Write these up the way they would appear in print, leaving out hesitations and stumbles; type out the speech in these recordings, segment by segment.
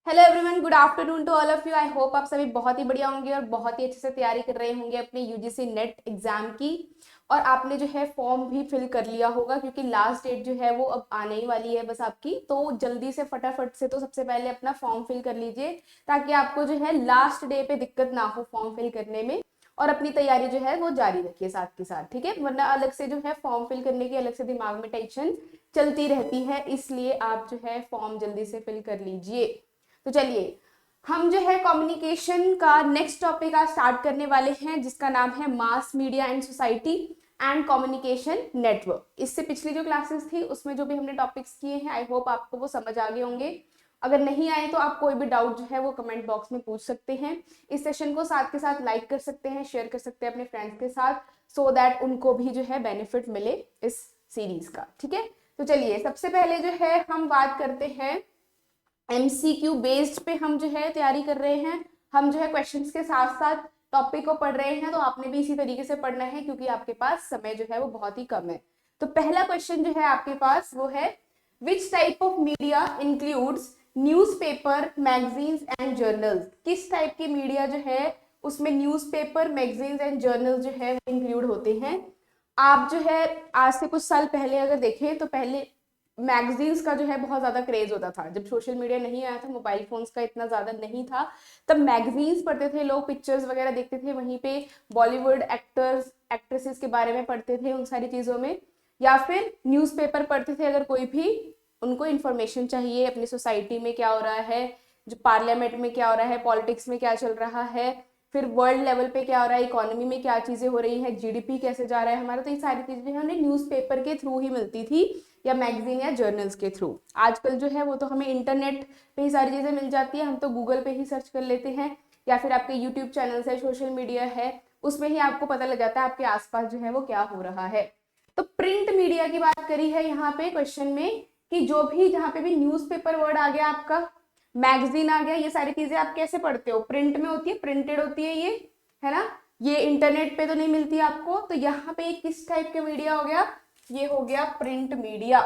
Hello everyone, good afternoon to all of you. I hope आप सभी बहुत ही बढ़िया होंगे और बहुत ही अच्छे से तैयारी कर रहे होंगे अपने यूजीसी नेट एग्जाम की। और आपने जो है फॉर्म भी फिल कर लिया होगा क्योंकि लास्ट डेट जो है वो अब आने ही वाली है बस आपकी। तो जल्दी से फटाफट से तो सबसे पहले अपना फॉर्म फिल कर लीजिए ताकि आपको जो है लास्ट डे पे दिक्कत ना हो फॉर्म फिल करने में। और अपनी तैयारी जो है वो जारी रखिए साथ के साथ, ठीक है। वरना अलग से जो है फॉर्म फिल करने की अलग से दिमाग में टेंशन चलती रहती है, इसलिए आप जो है फॉर्म जल्दी से फिल कर लीजिए। तो चलिए, हम जो है कम्युनिकेशन का नेक्स्ट टॉपिक आज स्टार्ट करने वाले हैं जिसका नाम है mass media and society and communication network. इससे पिछली जो क्लासेस थी उसमें जो भी हमने टॉपिक्स किए हैं आई होप आपको वो समझ आ गए होंगे। अगर नहीं आए तो आप कोई भी डाउट जो है वो कमेंट बॉक्स में पूछ सकते हैं। इस सेशन को साथ के साथ लाइक कर सकते हैं, शेयर कर सकते हैं अपने फ्रेंड्स के साथ, सो दैट उनको भी जो है बेनिफिट मिले इस सीरीज का, ठीक है। तो चलिए, सबसे पहले जो है हम बात करते हैं एमसीक्यू बेस्ड पे। हम जो है तैयारी कर रहे हैं, हम जो है क्वेश्चंस के साथ साथ टॉपिक को पढ़ रहे हैं, तो आपने भी इसी तरीके से पढ़ना है क्योंकि आपके पास समय जो है वो बहुत ही कम है। तो पहला क्वेश्चन जो है आपके पास वो है, which type of media includes newspaper, magazines and journals. किस टाइप की मीडिया जो है उसमें न्यूज़पेपर, मैगजीन्स एंड जर्नल्स जो है वो इंक्लूड होते हैं। आप जो है आज से कुछ साल पहले अगर देखें तो पहले मैगजीन्स का जो है बहुत ज्यादा क्रेज होता था। जब सोशल मीडिया नहीं आया था, मोबाइल फोन्स का इतना ज्यादा नहीं था, तब मैगजीन्स पढ़ते थे लोग, पिक्चर्स वगैरह देखते थे, वहीं पे बॉलीवुड एक्टर्स एक्ट्रेसेस के बारे में पढ़ते थे उन सारी चीजों में, या फिर न्यूज़पेपर पढ़ते थे अगर कोई भी उनको इन्फॉर्मेशन चाहिए अपनी सोसाइटी में क्या हो रहा है, जो पार्लियामेंट में क्या हो रहा है, पॉलिटिक्स में क्या चल रहा है, फिर वर्ल्ड लेवल पे क्या हो रहा है, इकोनॉमी में क्या चीजें हो रही है, जीडीपी कैसे जा रहा है हमारा। तो ये सारी चीजें हमें न्यूज़पेपर के थ्रू ही मिलती थी या मैगजीन या जर्नल्स के थ्रू। आजकल जो है वो तो हमें इंटरनेट पे ही सारी चीजें मिल जाती है, हम तो गूगल पे ही सर्च कर लेते हैं या फिर आपके यूट्यूब चैनल है, सोशल मीडिया है, उसमें ही आपको पता लग जाता है आपके आसपास जो है वो क्या हो रहा है। तो प्रिंट मीडिया की बात करी है यहाँ पे क्वेश्चन में कि जो भी जहाँ पे भी न्यूज़पेपर वर्ड आ गया आपका, मैगजीन आ गया, ये सारी चीजें आप कैसे पढ़ते हो, प्रिंट में होती है, प्रिंटेड होती है ये, है ना। ये इंटरनेट पे तो नहीं मिलती आपको। तो यहाँ पे किस टाइप के मीडिया हो गया, ये हो गया प्रिंट मीडिया।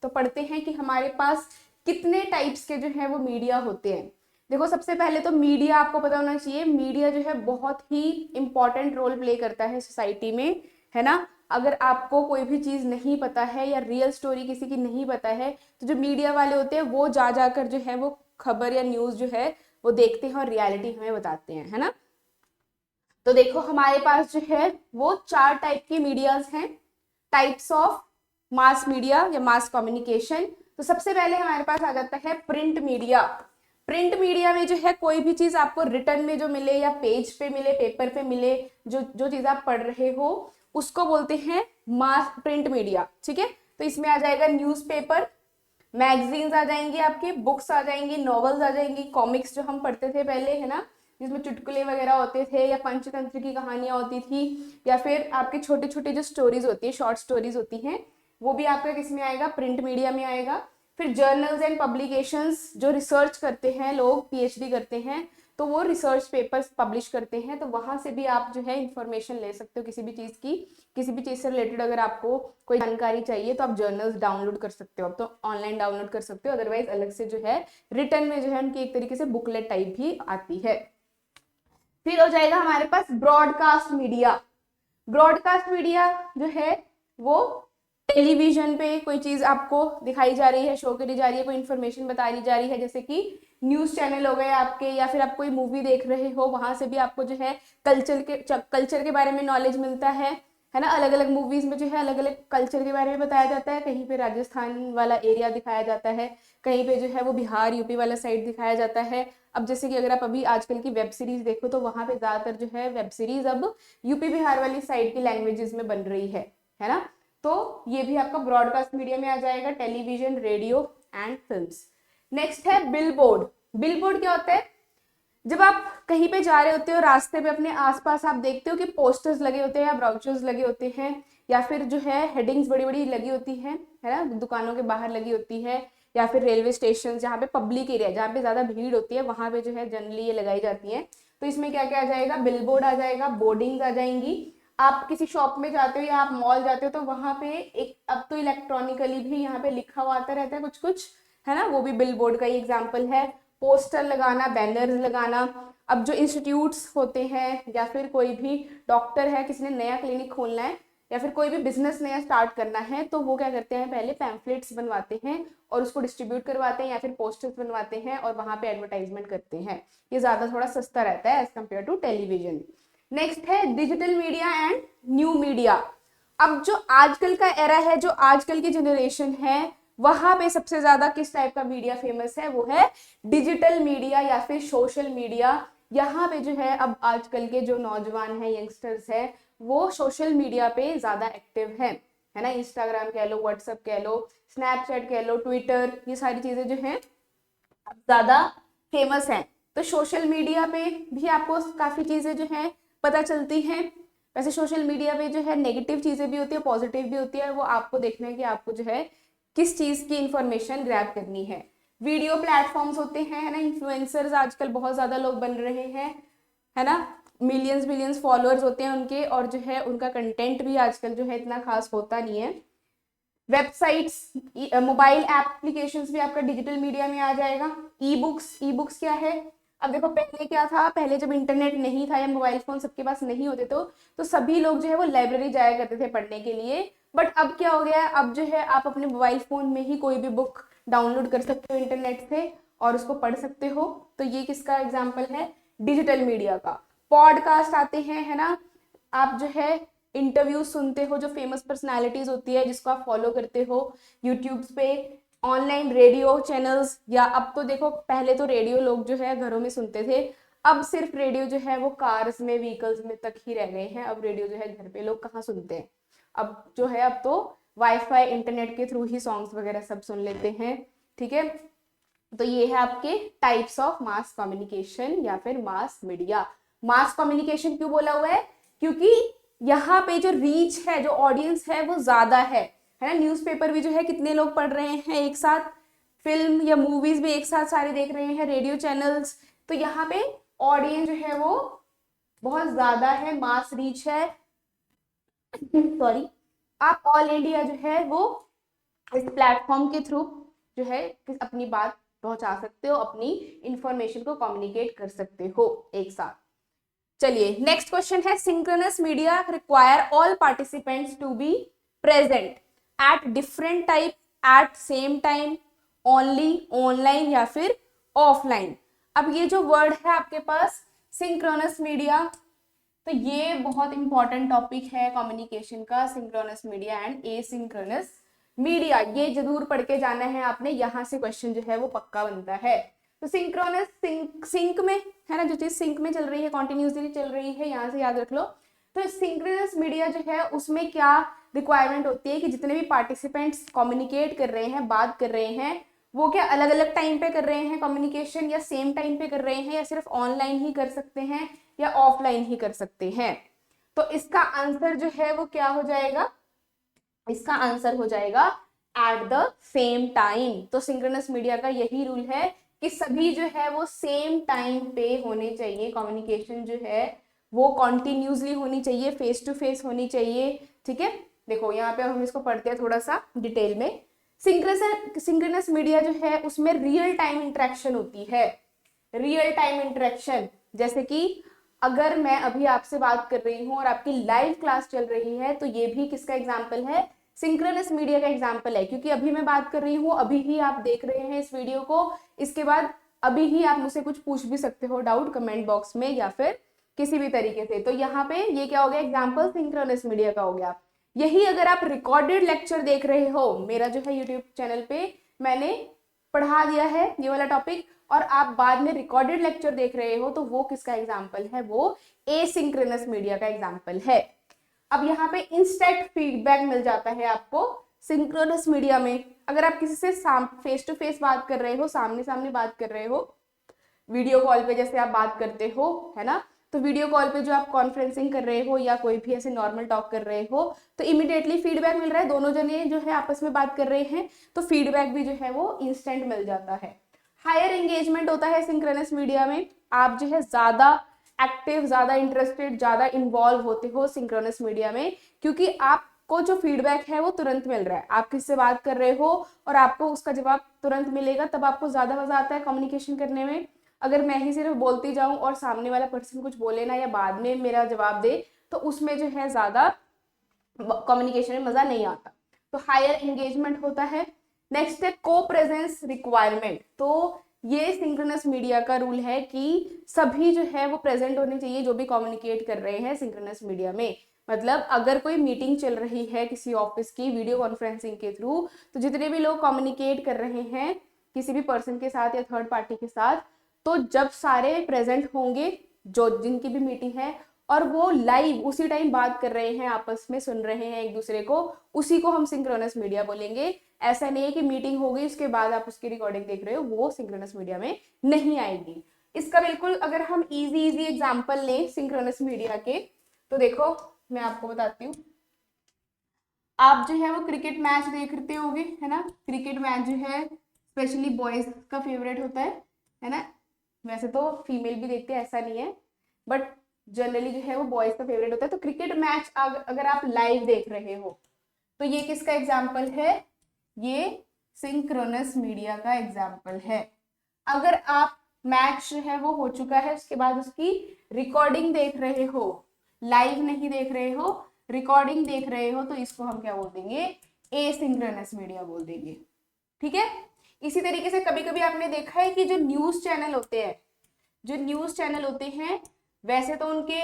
तो पढ़ते हैं कि हमारे पास कितने टाइप्स के जो है वो मीडिया होते हैं। देखो, सबसे पहले तो मीडिया आपको पता होना चाहिए, मीडिया जो है बहुत ही इंपॉर्टेंट रोल प्ले करता है सोसाइटी में, है ना। अगर आपको कोई भी चीज नहीं पता है या रियल स्टोरी किसी की नहीं पता है, तो जो मीडिया वाले होते हैं वो जा जाकर जो है वो खबर या न्यूज जो है वो देखते हैं और रियलिटी हमें बताते हैं, है ना। तो देखो, हमारे पास जो है वो चार टाइप की मीडियाज हैं, टाइप्स ऑफ मास मीडिया या मास कम्युनिकेशन। तो सबसे पहले हमारे पास आ जाता है प्रिंट मीडिया। प्रिंट मीडिया में जो है कोई भी चीज आपको रिटर्न में जो मिले या पेज पे मिले, पेपर पे मिले, जो जो चीज आप पढ़ रहे हो उसको बोलते हैं मास प्रिंट मीडिया, ठीक है। तो इसमें आ जाएगा न्यूज़पेपर, मैगजीन्स आ जाएंगी, आपकी बुक्स आ जाएंगी, नॉवेल्स आ जाएंगी, कॉमिक्स जो हम पढ़ते थे पहले, है ना, जिसमें चुटकुले वगैरह होते थे या पंचतंत्र की कहानियां होती थी, या फिर आपकी छोटी छोटी जो स्टोरीज होती है, शॉर्ट स्टोरीज होती हैं, वो भी आपका किस में आएगा, प्रिंट मीडिया में आएगा। फिर जर्नल्स एंड पब्लिकेशंस, जो रिसर्च करते हैं लोग, पीएचडी करते हैं, तो वो रिसर्च पेपर्स पब्लिश करते हैं, तो वहां से भी आप जो है इंफॉर्मेशन ले सकते हो किसी भी चीज की, किसी भी चीज से रिलेटेड अगर आपको कोई जानकारी चाहिए तो आप जर्नल्स डाउनलोड कर सकते हो। अब तो ऑनलाइन डाउनलोड कर सकते हो, अदरवाइज अलग से जो है रिटर्न में जो है उनकी एक तरीके से बुकलेट टाइप भी आती है। फिर हो जाएगा हमारे पास ब्रॉडकास्ट मीडिया। ब्रॉडकास्ट मीडिया जो है वो टेलीविजन पे कोई चीज आपको दिखाई जा रही है, शो करी जा रही है, कोई इन्फॉर्मेशन बताई जा रही है, जैसे कि न्यूज चैनल हो गए आपके, या फिर आप कोई मूवी देख रहे हो, वहां से भी आपको जो है कल्चर के बारे में नॉलेज मिलता है ना। अलग अलग मूवीज में जो है अलग अलग कल्चर के बारे में बताया जाता है, कहीं पे राजस्थान वाला एरिया दिखाया जाता है, कहीं पे जो है वो बिहार यूपी वाला साइड दिखाया जाता है। अब जैसे कि अगर आप अभी आजकल की वेब सीरीज देखो तो वहां पे ज्यादातर जो है वेब सीरीज अब यूपी बिहार वाली साइड की लैंग्वेजेस में बन रही है ना। तो ये भी आपका ब्रॉडकास्ट मीडिया में आ जाएगा, television, radio and films. Next है बिलबोर्ड। बिलबोर्ड क्या होता है, जब आप कहीं पे जा रहे होते हो, रास्ते में अपने आसपास आप देखते हो कि पोस्टर्स लगे होते हैं या ब्राउचर्स लगे होते हैं, या फिर जो है हेडिंग्स बड़ी बड़ी लगी होती है ना, दुकानों के बाहर लगी होती है, या फिर रेलवे स्टेशन जहाँ पे पब्लिक एरिया, जहाँ पे ज्यादा भीड़ होती है, वहां पे जो है जनरली ये लगाई जाती है। तो इसमें क्या क्या आ जाएगा, बिलबोर्ड आ जाएगा, बोर्डिंग्स आ जाएंगी। आप किसी शॉप में जाते हो या आप मॉल जाते हो तो वहां पे एक, अब तो इलेक्ट्रॉनिकली भी यहाँ पे लिखा हुआ आता रहता है कुछ कुछ, है ना, वो भी बिलबोर्ड का ही एग्जाम्पल है। पोस्टर लगाना, बैनर्स लगाना। अब जो इंस्टीट्यूट्स होते हैं या फिर कोई भी डॉक्टर है, किसी ने नया क्लिनिक खोलना है या फिर कोई भी बिजनेस नया स्टार्ट करना है, तो वो क्या करते हैं, पहले पैम्फलेट्स बनवाते हैं और उसको डिस्ट्रीब्यूट करवाते हैं या फिर पोस्टर्स बनवाते हैं और वहां पे एडवर्टाइजमेंट करते हैं। ये ज्यादा थोड़ा सस्ता रहता है as compare to television. Next है digital media and new media. अब जो आजकल का एरा है, जो आजकल की जनरेशन है, वहां पे सबसे ज्यादा किस टाइप का मीडिया फेमस है, वो है डिजिटल मीडिया या फिर सोशल मीडिया। यहाँ पे जो है अब आजकल के जो नौजवान हैं, यंगस्टर्स हैं, वो सोशल मीडिया पे ज्यादा एक्टिव है ना। इंस्टाग्राम कह लो, व्हाट्सएप कह लो, स्नैपचैट कह लो, ट्विटर, ये सारी चीजें जो हैं ज्यादा फेमस हैं। तो सोशल मीडिया पे भी आपको काफी चीजें जो हैं पता चलती हैं। वैसे सोशल मीडिया पे जो है नेगेटिव चीजें भी होती है, पॉजिटिव भी होती है, वो आपको देखना है कि आपको जो है किस चीज की इंफॉर्मेशन ग्रैब करनी है। वीडियो प्लेटफॉर्म्स होते हैं, है ना, इन्फ्लुएंसर्स आजकल बहुत ज्यादा लोग बन रहे हैं, है ना, मिलियंस मिलियंस फॉलोअर्स होते हैं उनके, और जो है उनका कंटेंट भी आजकल जो है इतना खास होता नहीं है। वेबसाइट्स, मोबाइल एप्लीकेशंस भी आपका डिजिटल मीडिया में आ जाएगा। ई बुक्स क्या है, अब देखो पहले क्या था, पहले जब इंटरनेट नहीं था या मोबाइल फोन सबके पास नहीं होते तो सभी लोग जो है वो लाइब्रेरी जाया करते थे पढ़ने के लिए। बट अब क्या हो गया है, अब जो है आप अपने मोबाइल फोन में ही कोई भी बुक डाउनलोड कर सकते हो इंटरनेट से और उसको पढ़ सकते हो। तो ये किसका एग्जाम्पल है, डिजिटल मीडिया का। पॉडकास्ट आते हैं, है ना, आप जो है इंटरव्यू सुनते हो, जो फेमस पर्सनालिटीज होती है जिसको आप फॉलो करते हो यूट्यूब पे। ऑनलाइन रेडियो चैनल्स, या अब तो देखो पहले तो रेडियो लोग जो है घरों में सुनते थे, अब सिर्फ रेडियो जो है वो कार्स में, व्हीकल्स में तक ही रह गए हैं। अब रेडियो जो है घर पे लोग कहाँ सुनते हैं, अब जो है अब तो वाईफाई इंटरनेट के थ्रू ही सॉन्ग्स वगैरह सब सुन लेते हैं। ठीक है, तो ये है आपके टाइप्स ऑफ मास कम्युनिकेशन या फिर मास मीडिया। मास कम्युनिकेशन क्यों बोला हुआ है, क्योंकि यहाँ पे जो रीच है, जो ऑडियंस है वो ज्यादा है ना। न्यूज़पेपर भी जो है कितने लोग पढ़ रहे हैं एक साथ, फिल्म या मूवीज भी एक साथ सारे देख रहे हैं, रेडियो चैनल्स, तो यहाँ पे ऑडियंस जो है वो बहुत ज्यादा है, मास रीच है। सॉरी, आप ऑल इंडिया जो है वो इस प्लेटफॉर्म के थ्रू जो है अपनी बात पहुंचा सकते हो, अपनी इंफॉर्मेशन को कम्युनिकेट कर सकते हो एक साथ। चलिए नेक्स्ट क्वेश्चन है, synchronous media require all participants to be present at different type at same time, only, online या फिर ऑफलाइन। अब ये जो वर्ड है आपके पास सिंक्रोनस मीडिया, तो ये बहुत इंपॉर्टेंट टॉपिक है कम्युनिकेशन का, synchronous media and asynchronous media. ये जरूर पढ़ के जाना है आपने, यहाँ से क्वेश्चन जो है वो पक्का बनता है। तो सिंक्रोनस, सिंक में है ना, जो चीज सिंक में चल रही है, कॉन्टिन्यूसली चल रही है, यहाँ से याद रख लो। तो सिंक्रोनस मीडिया जो है उसमें क्या रिक्वायरमेंट होती है कि जितने भी पार्टिसिपेंट्स कम्युनिकेट कर रहे हैं, बात कर रहे हैं, वो क्या अलग अलग टाइम पे कर रहे हैं कम्युनिकेशन, या सेम टाइम पे कर रहे हैं, या सिर्फ ऑनलाइन ही कर सकते हैं या ऑफलाइन ही कर सकते हैं। तो इसका आंसर जो है वो क्या हो जाएगा, इसका आंसर हो जाएगा एट द सेम टाइम। तो सिंक्रोनस मीडिया का यही रूल है कि सभी जो है वो सेम टाइम पे होने चाहिए, कम्युनिकेशन जो है वो कॉन्टिन्यूसली होनी चाहिए, फेस टू फेस होनी चाहिए। ठीक है, देखो यहाँ पे हम इसको पढ़ते हैं थोड़ा सा डिटेल में। सिंक्रोनस मीडिया जो है उसमें रियल टाइम इंटरेक्शन होती है, रियल टाइम इंटरेक्शन। जैसे कि अगर मैं अभी आपसे बात कर रही हूँ और आपकी लाइव क्लास चल रही है, तो ये भी किसका एग्जाम्पल है, सिंक्रोनस मीडिया का एग्जाम्पल है, क्योंकि अभी मैं बात कर रही हूँ, अभी ही आप देख रहे हैं इस वीडियो को, इसके बाद अभी ही आप मुझसे कुछ पूछ भी सकते हो डाउट कमेंट बॉक्स में या फिर किसी भी तरीके से। तो यहाँ पे ये क्या हो गया, एग्जाम्पल सिंक्रोनस मीडिया का हो गया। यही अगर आप रिकॉर्डेड लेक्चर देख रहे हो, मेरा जो है यूट्यूब चैनल पे मैंने पढ़ा दिया है ये वाला टॉपिक, और आप बाद में रिकॉर्डेड लेक्चर देख रहे हो, तो वो किसका एग्जाम्पल है, वो एसिंक्रोनस मीडिया का एग्जाम्पल है। अब यहाँ पे इंस्टेंट फीडबैक मिल जाता है आपको सिंक्रोनस मीडिया में। अगर आप किसी से फेस टू फेस बात कर रहे हो, सामने सामने बात कर रहे हो, वीडियो कॉल पे जैसे आप बात करते हो, है ना, तो वीडियो कॉल पे जो आप कॉन्फ्रेंसिंग कर रहे हो या कोई भी ऐसे नॉर्मल टॉक कर रहे हो, तो इमीडिएटली फीडबैक मिल रहा है, दोनों जने जो है आपस में बात कर रहे हैं, तो फीडबैक भी जो है वो इंस्टेंट मिल जाता है। हायर एंगेजमेंट होता है सिंक्रोनस मीडिया में, आप जो है ज्यादा एक्टिव, ज्यादा इंटरेस्टेड, ज्यादा इन्वॉल्व होते हो सिंक्रोनस मीडिया में, क्योंकि आप आपको जो फीडबैक है वो तुरंत मिल रहा है, आप किससे बात कर रहे हो और आपको उसका जवाब तुरंत मिलेगा, तब आपको ज्यादा मजा आता है कम्युनिकेशन करने में। अगर मैं ही सिर्फ बोलती जाऊं और सामने वाला पर्सन कुछ बोले ना या बाद में मेरा जवाब दे, तो उसमें जो है ज्यादा कम्युनिकेशन में मजा नहीं आता। तो हायर एंगेजमेंट होता है। नेक्स्ट है को प्रेजेंस रिक्वायरमेंट। तो ये सिंक्रोनस मीडिया का रूल है कि सभी जो है वो प्रेजेंट होने चाहिए जो भी कम्युनिकेट कर रहे हैं सिंक्रोनस मीडिया में। मतलब अगर कोई मीटिंग चल रही है किसी ऑफिस की वीडियो कॉन्फ्रेंसिंग के थ्रू, तो जितने भी लोग कम्युनिकेट कर रहे हैं किसी भी पर्सन के साथ या थर्ड पार्टी के साथ, तो जब सारे प्रेजेंट होंगे जो जिनकी भी मीटिंग है और वो लाइव उसी टाइम बात कर रहे हैं, आपस में सुन रहे हैं एक दूसरे को, उसी को हम सिंक्रोनस मीडिया बोलेंगे। ऐसा नहीं है कि मीटिंग हो गई उसके बाद आप उसकी रिकॉर्डिंग देख रहे हो, वो सिंक्रोनस मीडिया में नहीं आएगी। इसका बिल्कुल अगर हम इजी एग्जांपल लें सिंक्रोनस मीडिया के, तो देखो मैं आपको बताती हूँ। आप जो है वो क्रिकेट मैच देखते होंगे, है ना। क्रिकेट मैच जो है स्पेशली बॉयज का फेवरेट होता है ना। वैसे तो फीमेल भी देखते हैं, ऐसा नहीं है, बट जनरली जो है वो बॉयज का फेवरेट होता है। तो क्रिकेट मैच अगर आप लाइव देख रहे हो, तो ये किसका एग्जाम्पल है, ये सिंक्रोनस मीडिया का एग्जाम्पल है। अगर आप मैच जो है वो हो चुका है उसके बाद उसकी रिकॉर्डिंग देख रहे हो, लाइव नहीं देख रहे हो, रिकॉर्डिंग देख रहे हो, तो इसको हम क्या बोल देंगे, एसिंक्रोनस मीडिया बोल देंगे। ठीक है। इसी तरीके से कभी कभी आपने देखा है कि जो न्यूज चैनल होते हैं, जो न्यूज चैनल होते हैं, वैसे तो उनके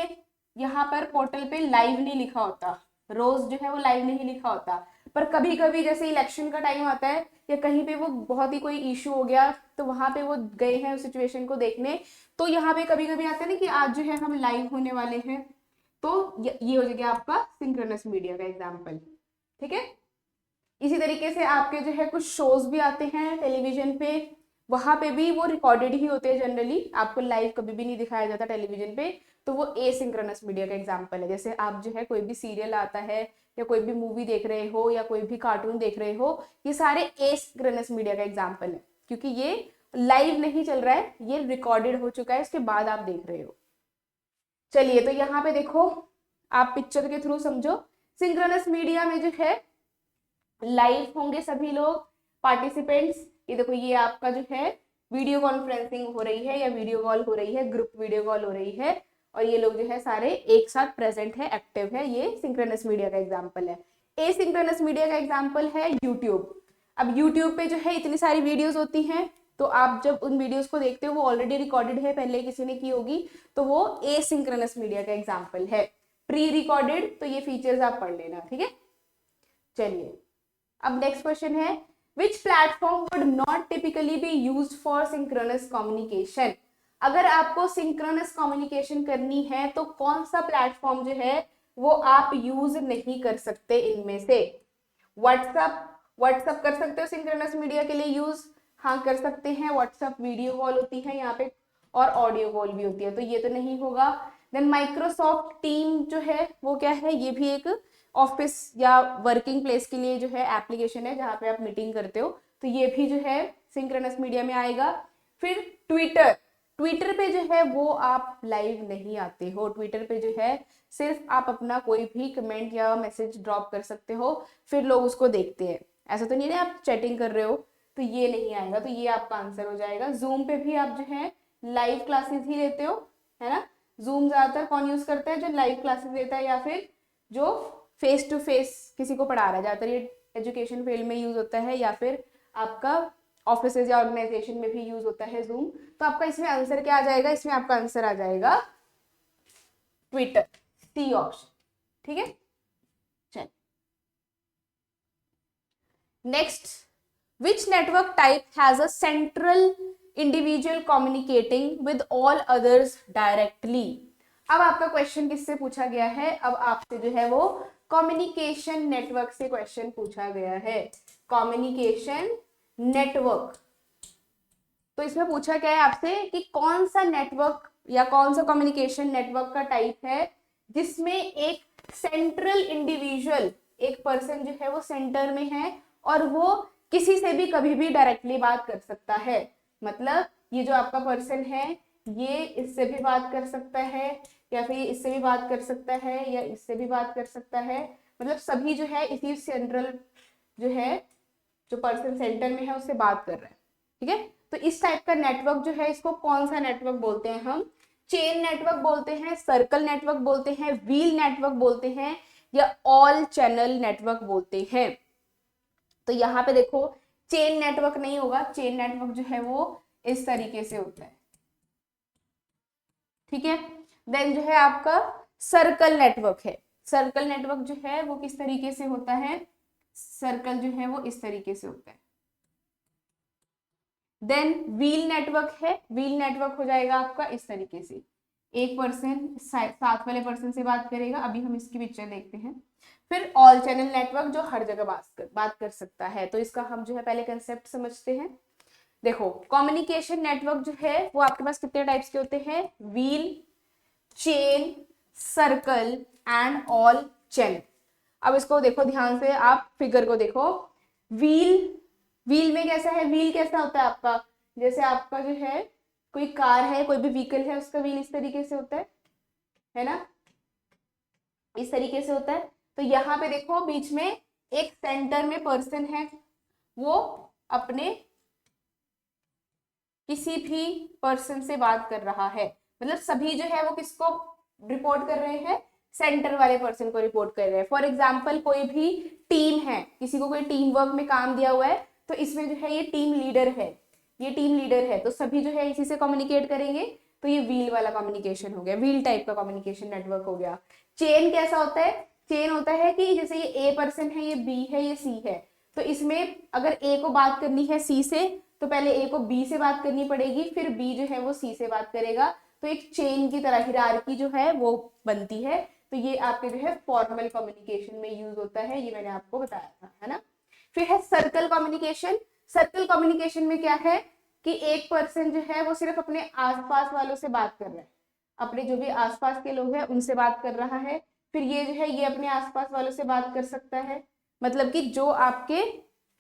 यहाँ पर पोर्टल पे लाइव नहीं लिखा होता, रोज जो है वो लाइव नहीं लिखा होता, पर कभी कभी जैसे इलेक्शन का टाइम आता है या कहीं पे वो बहुत ही कोई इशू हो गया, तो वहां पे वो गए हैं उस सिचुएशन को देखने, तो यहाँ पे कभी कभी आता है ना कि आज जो है हम लाइव होने वाले हैं, तो ये हो जाएगा आपका सिंक्रोनस मीडिया का एग्जाम्पल। ठीक है। इसी तरीके से आपके जो है कुछ शोज भी आते हैं टेलीविजन पे, वहां पे भी वो रिकॉर्डेड ही होते हैं जनरली, आपको लाइव कभी भी नहीं दिखाया जाता टेलीविजन पे, तो वो एसिंक्रोनस मीडिया का एग्जांपल है। जैसे आप जो है कोई भी सीरियल आता है या कोई भी मूवी देख रहे हो या कोई भी कार्टून देख रहे हो, ये सारे एसिंक्रोनस मीडिया का एग्जाम्पल है, क्योंकि ये लाइव नहीं चल रहा है, ये रिकॉर्डेड हो चुका है, उसके बाद आप देख रहे हो। चलिए, तो यहाँ पे देखो, आप पिक्चर के थ्रू समझो, सिंक्रोनस मीडिया में जो है लाइव होंगे सभी लोग पार्टिसिपेंट्स। ये देखो, ये आपका जो है वीडियो कॉन्फ्रेंसिंग हो रही है या वीडियो कॉल हो रही है, ग्रुप वीडियो कॉल हो रही है, और ये लोग जो है सारे एक साथ प्रेजेंट है, एक्टिव है। ये सिंक्रोनस मीडिया का एग्जांपल है। एसिंक्रोनस मीडिया का एग्जांपल है यूट्यूब। अब यूट्यूब पे जो है इतनी सारी वीडियोस होती हैं, तो आप जब उन वीडियोस को देखते हो वो ऑलरेडी रिकॉर्डेड है, पहले किसी ने की होगी, तो वो एसिंक्रोनस मीडिया का एग्जांपल है। प्री रिकॉर्डेड, तो ये फीचर्स आप पढ़ लेना। ठीक है। चलिए, अब नेक्स्ट क्वेश्चन है, which platform would not typically be used for synchronous communication. अगर आपको सिंक्रोनस कम्युनिकेशन करनी है तो कौन सा प्लेटफॉर्म जो है वो आप यूज नहीं कर सकते इनमें से। व्हाट्सएप कर सकते हो सिंक्रोनस मीडिया के लिए यूज, हाँ कर सकते हैं। व्हाट्सएप वीडियो कॉल होती है यहाँ पे और ऑडियो कॉल भी होती है, तो ये तो नहीं होगा। देन माइक्रोसॉफ्ट टीम जो है वो क्या है, ये भी एक ऑफिस या वर्किंग प्लेस के लिए जो है एप्लीकेशन है जहाँ पे आप मीटिंग करते हो, तो ये भी जो है सिंक्रोनस मीडिया में आएगा। फिर ट्विटर पे जो है वो आप लाइव नहीं आते हो, ट्विटर पे जो है सिर्फ आप अपना कोई भी कमेंट या मैसेज ड्रॉप कर सकते हो, फिर लोग उसको देखते हैं। ऐसा तो नहीं है आप चैटिंग कर रहे हो, तो ये नहीं आएगा, तो ये आपका आंसर हो जाएगा। जूम पे भी आप जो है लाइव क्लासेस ही लेते हो, है ना। जूम ज्यादातर कौन यूज करता है, जो लाइव क्लासेस लेता है या फिर जो फेस टू फेस किसी को पढ़ा रहा है, ज्यादातर ये एजुकेशन फील्ड में यूज होता है, या फिर आपका ऑफिस या ऑर्गेनाइजेशन में भी यूज होता है जूम। तो आपका इसमें आंसर क्या आ जाएगा, इसमें आपका आंसर आ जाएगा ट्विटर, सी ऑप्शन। ठीक है। चल, next, which network type has a central individual communicating with all others directly. अब आपका क्वेश्चन किससे पूछा गया है, अब आपसे जो है वो कम्युनिकेशन नेटवर्क से क्वेश्चन पूछा गया है। कम्युनिकेशन नेटवर्क, तो इसमें पूछा क्या है आपसे कि कौन सा नेटवर्क या कौन सा कम्युनिकेशन नेटवर्क का टाइप है जिसमें एक सेंट्रल इंडिविजुअल, एक पर्सन जो है वो सेंटर में है और वो किसी से भी कभी भी डायरेक्टली बात कर सकता है। मतलब ये जो आपका पर्सन है ये इससे भी बात कर सकता है, या फिर इससे भी बात कर सकता है, या इससे भी बात कर सकता है, मतलब सभी जो है इसी सेंट्रल जो है, जो पर्सन सेंटर में है उससे बात कर रहा है, ठीक है। तो इस टाइप का नेटवर्क जो है इसको कौन सा नेटवर्क बोलते हैं हम? चेन नेटवर्क बोलते हैं, सर्कल नेटवर्क बोलते हैं, व्हील नेटवर्क बोलते हैं, या ऑल चैनल नेटवर्क बोलते हैं। तो यहाँ पे देखो चेन नेटवर्क नहीं होगा, चेन नेटवर्क जो है वो इस तरीके से होता है, ठीक है। देन जो है आपका सर्कल नेटवर्क है, सर्कल नेटवर्क जो है वो किस तरीके से होता है? सर्कल जो है वो इस तरीके से होता है। देन व्हील नेटवर्क है, व्हील नेटवर्क हो जाएगा आपका इस तरीके से, एक पर्सन साथ वाले पर्सन से बात करेगा, अभी हम इसकी पिक्चर देखते हैं। फिर ऑल चैनल नेटवर्क जो हर जगह बात कर सकता है, तो इसका हम जो है पहले कंसेप्ट समझते हैं। देखो कम्युनिकेशन नेटवर्क जो है वो आपके पास कितने टाइप्स के होते हैं? Wheel, chain, circle and all channel. अब इसको देखो ध्यान से, आप फिगर को देखो। व्हील में कैसा है? व्हील कैसा होता है आपका? जैसे आपका जो है कोई कार है, कोई भी व्हीकल है, उसका व्हील इस तरीके से होता है ना, इस तरीके से होता है। तो यहाँ पे देखो बीच में एक सेंटर में पर्सन है, वो अपने किसी भी पर्सन से बात कर रहा है, मतलब सभी जो है वो किसको रिपोर्ट कर रहे हैं? सेंटर वाले पर्सन को रिपोर्ट कर रहे हैं। फॉर एग्जाम्पल कोई भी टीम है, किसी को कोई टीम वर्क में काम दिया हुआ है, तो इसमें जो है ये टीम लीडर है, ये टीम लीडर है, तो सभी जो है इसी से कम्युनिकेट करेंगे, तो ये व्हील वाला कम्युनिकेशन हो गया, व्हील टाइप का कम्युनिकेशन नेटवर्क हो गया। चेन कैसा होता है? चेन होता है कि जैसे ये ए पर्सन है, ये बी है, ये सी है, तो इसमें अगर ए को बात करनी है सी से, तो पहले ए को बी से बात करनी पड़ेगी, फिर बी जो है वो सी से बात करेगा, तो एक चेन की तरह हिरार्की जो है वो बनती है। तो ये आपके जो है फॉर्मल कम्युनिकेशन में यूज होता है, ये मैंने आपको बताया था, है ना। फिर है सर्कल कम्युनिकेशन। सर्कल कम्युनिकेशन में क्या है कि एक पर्सन जो है वो सिर्फ अपने आसपास वालों से बात कर रहा है, अपने जो भी आसपास के लोग हैं उनसे बात कर रहा है। फिर ये जो है ये अपने आसपास वालों से बात कर सकता है, मतलब कि जो आपके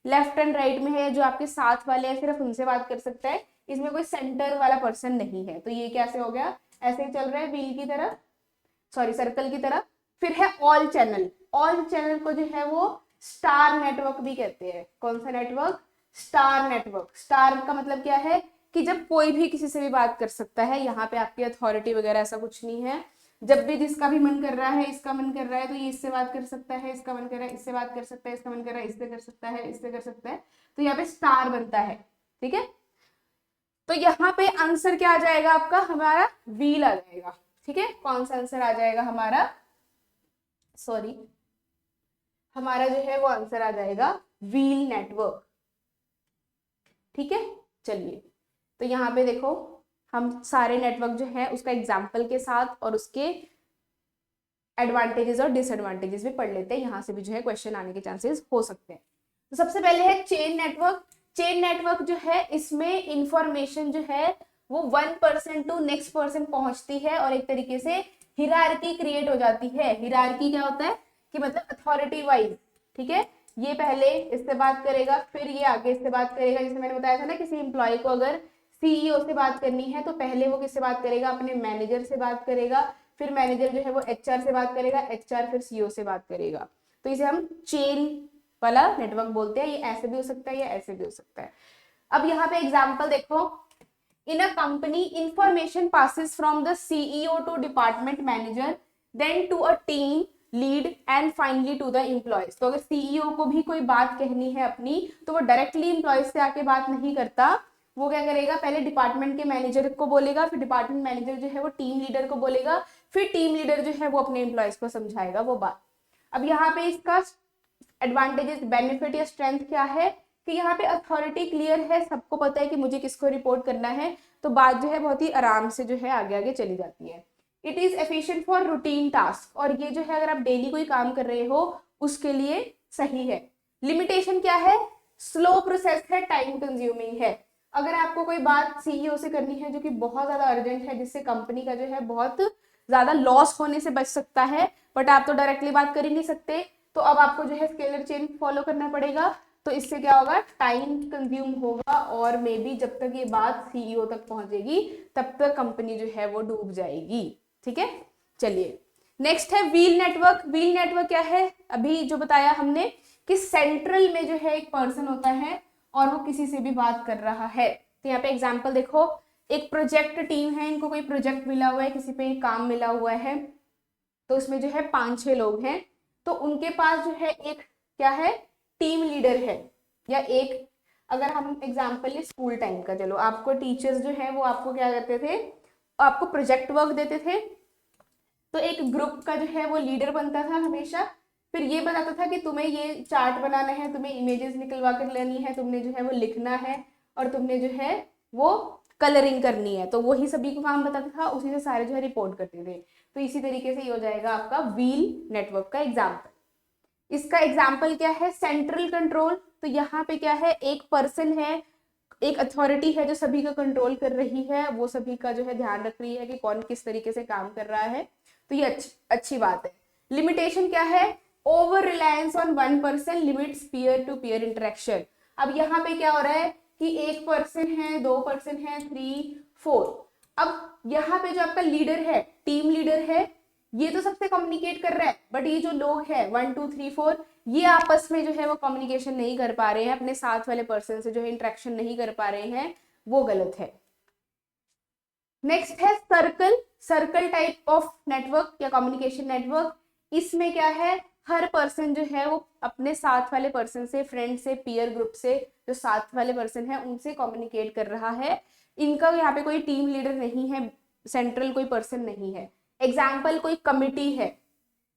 लेफ्ट एंड राइट में है, जो आपके साथ वाले हैं, सिर्फ उनसे बात कर सकता है, इसमें कोई सेंटर वाला पर्सन नहीं है। तो ये कैसे हो गया? ऐसे ही चल रहा है व्हील की तरह, सॉरी सर्कल की तरह। फिर है ऑल चैनल। ऑल चैनल को जो है वो स्टार नेटवर्क भी कहते हैं। कौन सा नेटवर्क? Star network. स्टार का मतलब क्या है कि जब कोई भी किसी से भी बात कर सकता है, यहाँ पे आपकी अथॉरिटी वगैरह ऐसा कुछ नहीं है, जब भी जिसका भी मन कर रहा है, इसका मन कर रहा है तो ये इससे बात कर सकता है, इसका मन कर रहा है इससे बात कर सकता है, इसका मन कर रहा है इससे कर सकता है, इससे कर सकता है, तो यहाँ पे स्टार बनता है, ठीक है। तो यहाँ पे आंसर क्या आ जाएगा आपका? हमारा व्हील आ जाएगा, ठीक है। कौन सा आंसर आ जाएगा हमारा? सॉरी, हमारा जो है वो आंसर आ जाएगा व्हील नेटवर्क, ठीक है। चलिए, तो यहाँ पे देखो हम सारे नेटवर्क जो है उसका एग्जाम्पल के साथ और उसके एडवांटेजेस और डिसएडवांटेजेस भी पढ़ लेते हैं, यहाँ से भी जो है क्वेश्चन आने के चांसेस हो सकते हैं। तो सबसे पहले है चेन नेटवर्क। चेन नेटवर्क जो है इसमें इंफॉर्मेशन जो है वो one person to next person पहुंचती है और एक तरीके से हिरार्की क्रिएट हो जाती है। हिरार्की क्या होता है कि मतलब अथॉरिटी वाइज, ठीक है। ये पहले इससे बात करेगा, फिर ये आगे इससे बात करेगा। जैसे मैंने बताया था ना, किसी एम्प्लॉय को अगर सीईओ से बात करनी है तो पहले वो किससे बात करेगा? अपने मैनेजर से बात करेगा, फिर मैनेजर जो है वो एचआर से बात करेगा, एचआर फिर सीईओ से बात करेगा। तो इसे हम चेन वाला नेटवर्क बोलते हैं। ये ऐसे भी हो सकता है, या ऐसे भी हो सकता है। अब यहाँ पे एग्जाम्पल देखो, in a company information passes from the CEO to department manager, then to a team lead and finally to the employees. तो अगर सीईओ को भी कोई बात कहनी है अपनी, तो वो डायरेक्टली एम्प्लॉयज से आके बात नहीं करता, वो क्या करेगा? पहले डिपार्टमेंट के मैनेजर को बोलेगा, फिर डिपार्टमेंट मैनेजर जो है वो टीम लीडर को बोलेगा, फिर टीम लीडर जो है वो अपने एम्प्लॉयज को समझाएगा वो बात। अब यहाँ पे इसका एडवांटेजेस, बेनिफिट या स्ट्रेंथ क्या है कि यहाँ पे अथॉरिटी क्लियर है, सबको पता है कि मुझे किसको रिपोर्ट करना है, तो बात जो है बहुत ही आराम से जो है आगे आगे चली जाती है। It is efficient for routine task, और ये जो है अगर आप डेली कोई काम कर रहे हो उसके लिए सही है। लिमिटेशन क्या है? स्लो प्रोसेस है, टाइम कंज्यूमिंग है। अगर आपको कोई बात सीईओ से करनी है जो कि बहुत ज्यादा अर्जेंट है, जिससे कंपनी का जो है बहुत ज्यादा लॉस होने से बच सकता है, बट आप तो डायरेक्टली बात कर ही नहीं सकते, तो अब आपको जो है स्केलर चेन फॉलो करना पड़ेगा। तो इससे क्या होगा? टाइम कंज्यूम होगा, और मे बी जब तक ये बात सीईओ तक पहुंचेगी तब तक कंपनी जो है वो डूब जाएगी, ठीक है। चलिए, नेक्स्ट है व्हील नेटवर्क। व्हील नेटवर्क क्या है, अभी जो बताया हमने कि सेंट्रल में जो है एक पर्सन होता है और वो किसी से भी बात कर रहा है। तो यहाँ पे एग्जांपल देखो, एक प्रोजेक्ट टीम है, इनको कोई प्रोजेक्ट मिला हुआ है, किसी पे काम मिला हुआ है, तो उसमें जो है 5-6 लोग हैं, तो उनके पास जो है एक क्या है, टीम लीडर है, या एक, अगर हम एग्जांपल ले स्कूल टाइम का, चलो आपको टीचर्स जो है वो आपको क्या करते थे, आपको प्रोजेक्ट वर्क देते थे, तो एक ग्रुप का जो है वो लीडर बनता था हमेशा, फिर ये बताता था कि तुम्हें ये चार्ट बनाना है, तुम्हें इमेजेस निकलवा कर लेनी है, तुमने जो है वो लिखना है, और तुमने जो है वो कलरिंग करनी है, तो वही सभी को काम बताता था, उसी से सारे जो है रिपोर्ट करते थे। तो इसी तरीके से ये हो जाएगा आपका व्हील नेटवर्क का एग्जाम्पल। इसका एग्जाम्पल क्या है, सेंट्रल कंट्रोल। तो यहाँ पे क्या है, एक पर्सन है, एक अथॉरिटी है जो सभी का कंट्रोल कर रही है, वो सभी का जो है ध्यान रख रही है कि कौन किस तरीके से काम कर रहा है, तो ये अच्छी बात है। लिमिटेशन क्या है, over reliance on one person limits peer to peer interaction. अब यहाँ पे क्या हो रहा है कि एक पर्सन है, 2 पर्सन है, 3, 4, अब यहाँ पे जो आपका लीडर है, टीम लीडर है, ये तो सबसे कम्युनिकेट कर रहा है, बट ये जो लोग है 1 2 3 4, ये आपस में जो है वो कम्युनिकेशन नहीं कर पा रहे हैं, अपने साथ वाले पर्सन से जो है इंटरेक्शन नहीं कर पा रहे हैं, वो गलत है। नेक्स्ट है circle. Circle type of network या कम्युनिकेशन नेटवर्क। इसमें क्या है, हर पर्सन जो है वो अपने साथ वाले पर्सन से, फ्रेंड से, पीयर ग्रुप से, जो साथ वाले पर्सन है उनसे कम्युनिकेट कर रहा है। इनका यहाँ पे कोई टीम लीडर नहीं है, सेंट्रल कोई पर्सन नहीं है। एग्जाम्पल, कोई कमिटी है,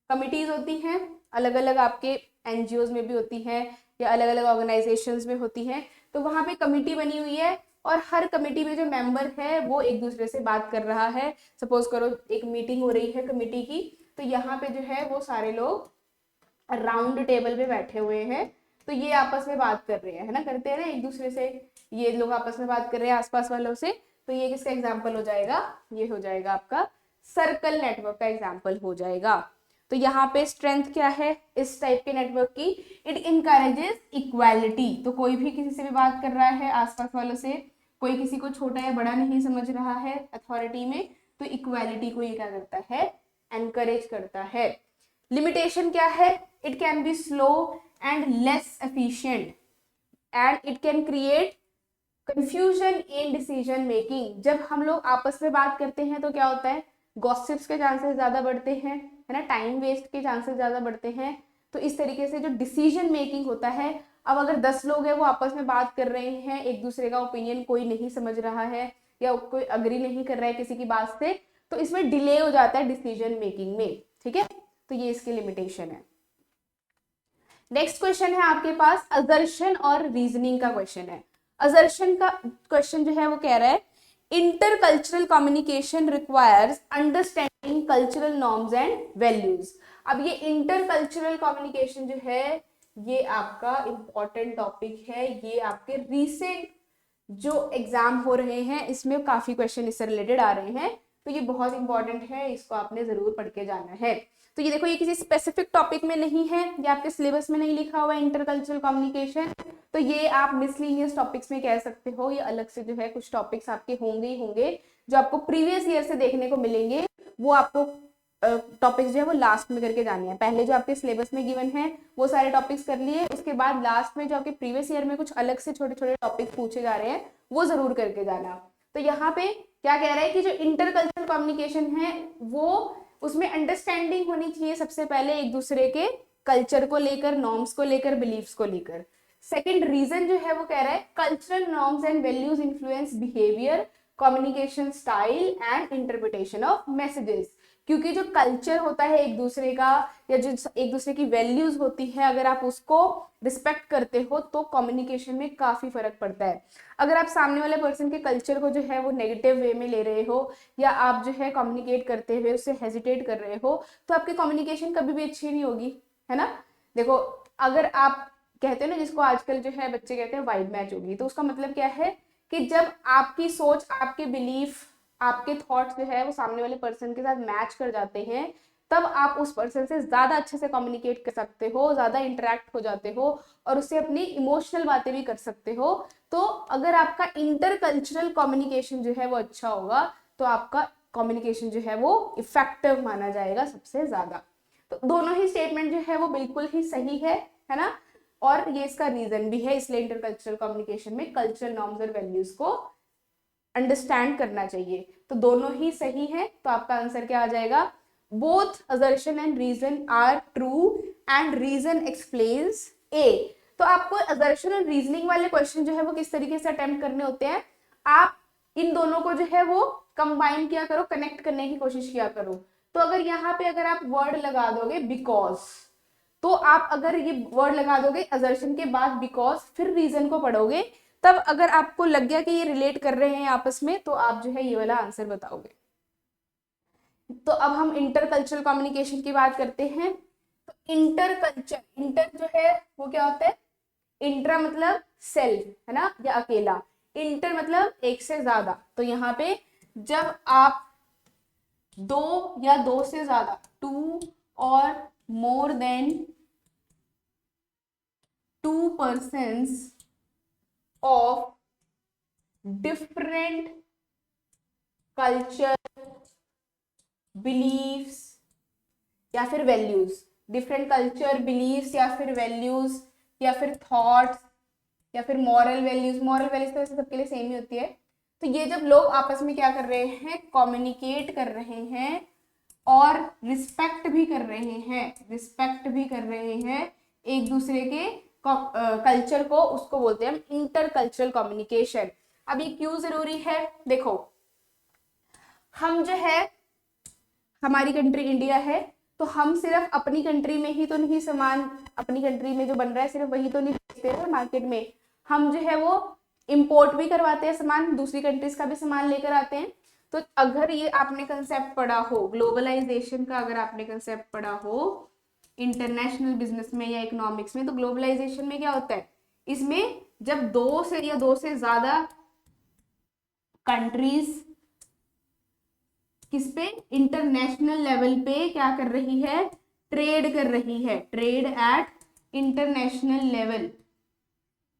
कमिटीज होती हैं अलग अलग, आपके एनजीओज में भी होती हैं या अलग अलग ऑर्गेनाइजेशंस में होती हैं, तो वहां पे कमिटी बनी हुई है और हर कमेटी में जो मेंबर है वो एक दूसरे से बात कर रहा है। सपोज करो एक मीटिंग हो रही है कमेटी की, तो यहाँ पे जो है वो सारे लोग राउंड टेबल पे बैठे हुए हैं, तो ये आपस में बात कर रहे हैं, है ना, करते हैं ना एक दूसरे से, ये लोग आपस में बात कर रहे हैं आसपास वालों से, तो ये किसका एग्जाम्पल हो जाएगा, ये हो जाएगा आपका सर्कल नेटवर्क का एग्जाम्पल हो जाएगा। तो यहाँ पे स्ट्रेंथ क्या है इस टाइप के नेटवर्क की, इट इनकरेजेस इक्वालिटी। तो कोई भी किसी से भी बात कर रहा है आसपास वालों से, कोई किसी को छोटा या बड़ा नहीं समझ रहा है अथॉरिटी में, तो इक्वालिटी को ये क्या करता है, एनकरेज करता है। लिमिटेशन क्या है, it can be slow and less efficient and it can create confusion in decision making. जब हम लोग आपस में बात करते हैं तो क्या होता है, गॉसिप्स के चांसेस ज्यादा बढ़ते हैं, है ना, टाइम वेस्ट के चांसेस ज्यादा बढ़ते हैं। तो इस तरीके से जो डिसीजन मेकिंग होता है, अब अगर 10 लोग हैं वो आपस में बात कर रहे हैं, एक दूसरे का ओपिनियन कोई नहीं समझ रहा है या कोई अग्री नहीं कर रहा है किसी की बात से, तो इसमें डिले हो जाता है डिसीजन मेकिंग में, ठीक है, तो ये इसकी लिमिटेशन है। नेक्स्ट क्वेश्चन है आपके पास असर्शन और रीजनिंग का क्वेश्चन है। असर्शन का क्वेश्चन जो है वो कह रहा है intercultural communication requires understanding cultural norms and values. अब ये इंटरकल्चरल कम्युनिकेशन जो है ये आपका इंपॉर्टेंट टॉपिक है, ये आपके रिसेंट जो एग्जाम हो रहे हैं इसमें काफी क्वेश्चन इससे रिलेटेड आ रहे हैं, तो ये बहुत इंपॉर्टेंट है, इसको आपने जरूर पढ़ के जाना है। तो ये देखो, ये किसी स्पेसिफिक टॉपिक में नहीं है, ये आपके सिलेबस में नहीं लिखा हुआ है इंटरकल्चरल कम्युनिकेशन, तो ये आप मिसलिनियस टॉपिक्स में कह सकते हो, ये अलग से जो है कुछ टॉपिक्स आपके होंगे ही होंगे जो आपको प्रीवियस ईयर से देखने को मिलेंगे, वो आपको टॉपिक्स जो है वो लास्ट में करके जाने हैं। पहले जो आपके सिलेबस में गिवन है वो सारे टॉपिक्स कर लिए, उसके बाद लास्ट में जो आपके प्रीवियस ईयर में कुछ अलग से छोटे छोटे टॉपिक्स पूछे जा रहे हैं वो जरूर करके जाना। तो यहाँ पे क्या कह रहा है कि जो इंटरकल्चरल कम्युनिकेशन है वो उसमें अंडरस्टैंडिंग होनी चाहिए सबसे पहले एक दूसरे के कल्चर को लेकर, नॉर्म्स को लेकर, बिलीफ्स को लेकर। सेकेंड रीजन जो है वो कह रहा है cultural norms and values influence behaviour, communication style and interpretation of messages. क्योंकि जो कल्चर होता है एक दूसरे का या जो एक दूसरे की वैल्यूज होती है, अगर आप उसको रिस्पेक्ट करते हो तो कम्युनिकेशन में काफी फर्क पड़ता है। अगर आप सामने वाले पर्सन के कल्चर को जो है वो नेगेटिव वे में ले रहे हो या आप जो है कम्युनिकेट करते हुए उससे हेजिटेट कर रहे हो तो आपकी कम्युनिकेशन कभी भी अच्छी नहीं होगी, है ना। देखो, अगर आप कहते हो ना जिसको आजकल जो है बच्चे कहते हैं वाइब मैच होगी, तो उसका मतलब क्या है कि जब आपकी सोच, आपके बिलीफ, आपके थॉट्स जो है वो सामने वाले पर्सन के साथ मैच कर जाते हैं, तब आप उस पर्सन से ज्यादा अच्छे से कम्युनिकेट कर सकते हो, ज्यादा इंटरेक्ट हो जाते हो और उससे अपनी इमोशनल बातें भी कर सकते हो। तो अगर आपका इंटरकल्चरल कम्युनिकेशन जो है वो अच्छा होगा तो आपका कम्युनिकेशन जो है वो इफेक्टिव माना जाएगा सबसे ज्यादा। तो दोनों ही स्टेटमेंट जो है वो बिल्कुल ही सही है ना, और ये इसका रीजन भी है, इसलिए इंटरकल्चरल कम्युनिकेशन में कल्चरल नॉर्म्स और वैल्यूज को अंडरस्टैंड करना चाहिए। तो दोनों ही सही है, तो आपका आंसर क्या आ जाएगा, both assertion and reason are true and reason explains A. तो आपको असर्शन और रीजनिंग वाले क्वेश्चन जो है वो किस तरीके से अटेम्प्ट करने होते हैं, आप इन दोनों को जो है वो कंबाइन किया करो, कनेक्ट करने की कोशिश किया करो। तो अगर यहाँ पे अगर आप वर्ड लगा दोगे बिकॉज, तो आप अगर ये वर्ड लगा दोगे असर्शन के बाद बिकॉज, फिर रीजन को पढ़ोगे, तब अगर आपको लग गया कि ये रिलेट कर रहे हैं आपस में, तो आप जो है ये वाला आंसर बताओगे। तो अब हम इंटरकल्चरल कम्युनिकेशन की बात करते हैं। तो इंटरकल्चर, इंटर जो है वो क्या होता है, इंट्रा मतलब सेल्फ है ना, या अकेला, इंटर मतलब एक से ज्यादा। तो यहाँ पे जब आप दो या दो से ज्यादा, टू और more than two persons of different culture, beliefs या फिर वैल्यूज, डिफरेंट कल्चर, बिलीव्स या फिर वैल्यूज या फिर थॉट्स या फिर मॉरल वैल्यूज, मॉरल वैल्यूज तो वैसे सबके लिए सेम ही होती है। तो ये जब लोग आपस में क्या कर रहे हैं, कम्युनिकेट कर रहे हैं और रिस्पेक्ट भी कर रहे हैं, रिस्पेक्ट भी कर रहे हैं एक दूसरे के कल्चर को, उसको बोलते हैं हम इंटरकल्चरल कम्युनिकेशन। अब ये क्यों जरूरी है, देखो हम जो है, हमारी कंट्री इंडिया है, तो हम सिर्फ अपनी कंट्री में ही तो नहीं सामान, अपनी कंट्री में जो बन रहा है सिर्फ वही तो नहीं बेचते हैं मार्केट में, हम जो है वो इंपोर्ट भी करवाते हैं सामान, दूसरी कंट्रीज का भी सामान लेकर आते हैं। तो अगर ये आपने कंसेप्ट पढ़ा हो ग्लोबलाइजेशन का, अगर आपने कंसेप्ट पढ़ा हो इंटरनेशनल बिजनेस में या इकोनॉमिक्स में, तो ग्लोबलाइजेशन में क्या होता है, इसमें जब दो से या दो से ज्यादा कंट्रीज किस पे, इंटरनेशनल लेवल पे क्या कर रही है, ट्रेड कर रही है, ट्रेड एट इंटरनेशनल लेवल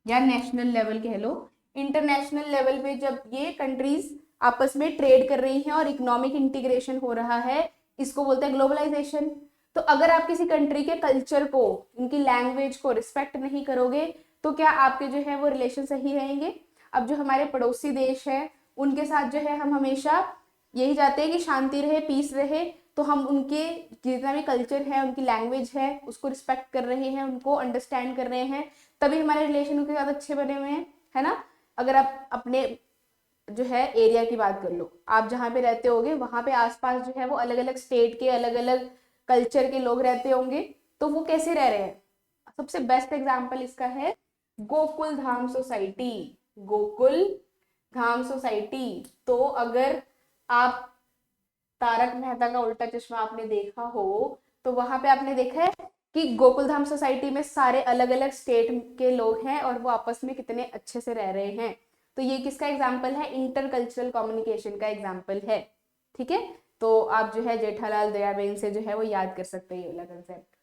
या नेशनल लेवल कह लो, इंटरनेशनल लेवल पे जब ये कंट्रीज आपस में ट्रेड कर रही हैं और इकोनॉमिक इंटीग्रेशन हो रहा है, इसको बोलते हैं ग्लोबलाइजेशन। तो अगर आप किसी कंट्री के कल्चर को, उनकी लैंग्वेज को रिस्पेक्ट नहीं करोगे, तो क्या आपके जो है वो रिलेशन सही रहेंगे। अब जो हमारे पड़ोसी देश है, उनके साथ जो है हम हमेशा यही चाहते हैं कि शांति रहे, पीस रहे, तो हम उनके जितना भी कल्चर है, उनकी लैंग्वेज है, उसको रिस्पेक्ट कर रहे हैं, उनको अंडरस्टैंड कर रहे हैं, तभी हमारे रिलेशन उनके साथ अच्छे बने हुए हैं, है ना। अगर आप अपने जो है एरिया की बात कर लो, आप जहाँ पे रहते होगे वहां पे आसपास जो है वो अलग अलग स्टेट के, अलग अलग कल्चर के लोग रहते होंगे, तो वो कैसे रह रहे हैं। सबसे बेस्ट एग्जाम्पल इसका है गोकुल धाम सोसाइटी, गोकुल धाम सोसाइटी। तो अगर आप तारक मेहता का उल्टा चश्मा आपने देखा हो, तो वहां पे आपने देखा है कि गोकुलधाम सोसाइटी में सारे अलग अलग स्टेट के लोग हैं और वो आपस में कितने अच्छे से रह रहे हैं। तो ये किसका एग्जाम्पल है, इंटरकल्चरल कम्युनिकेशन का एग्जाम्पल है। ठीक है, तो आप जो है जेठालाल दयाबेन से जो है वो याद कर सकते हैं ये वाला कंसेप्ट।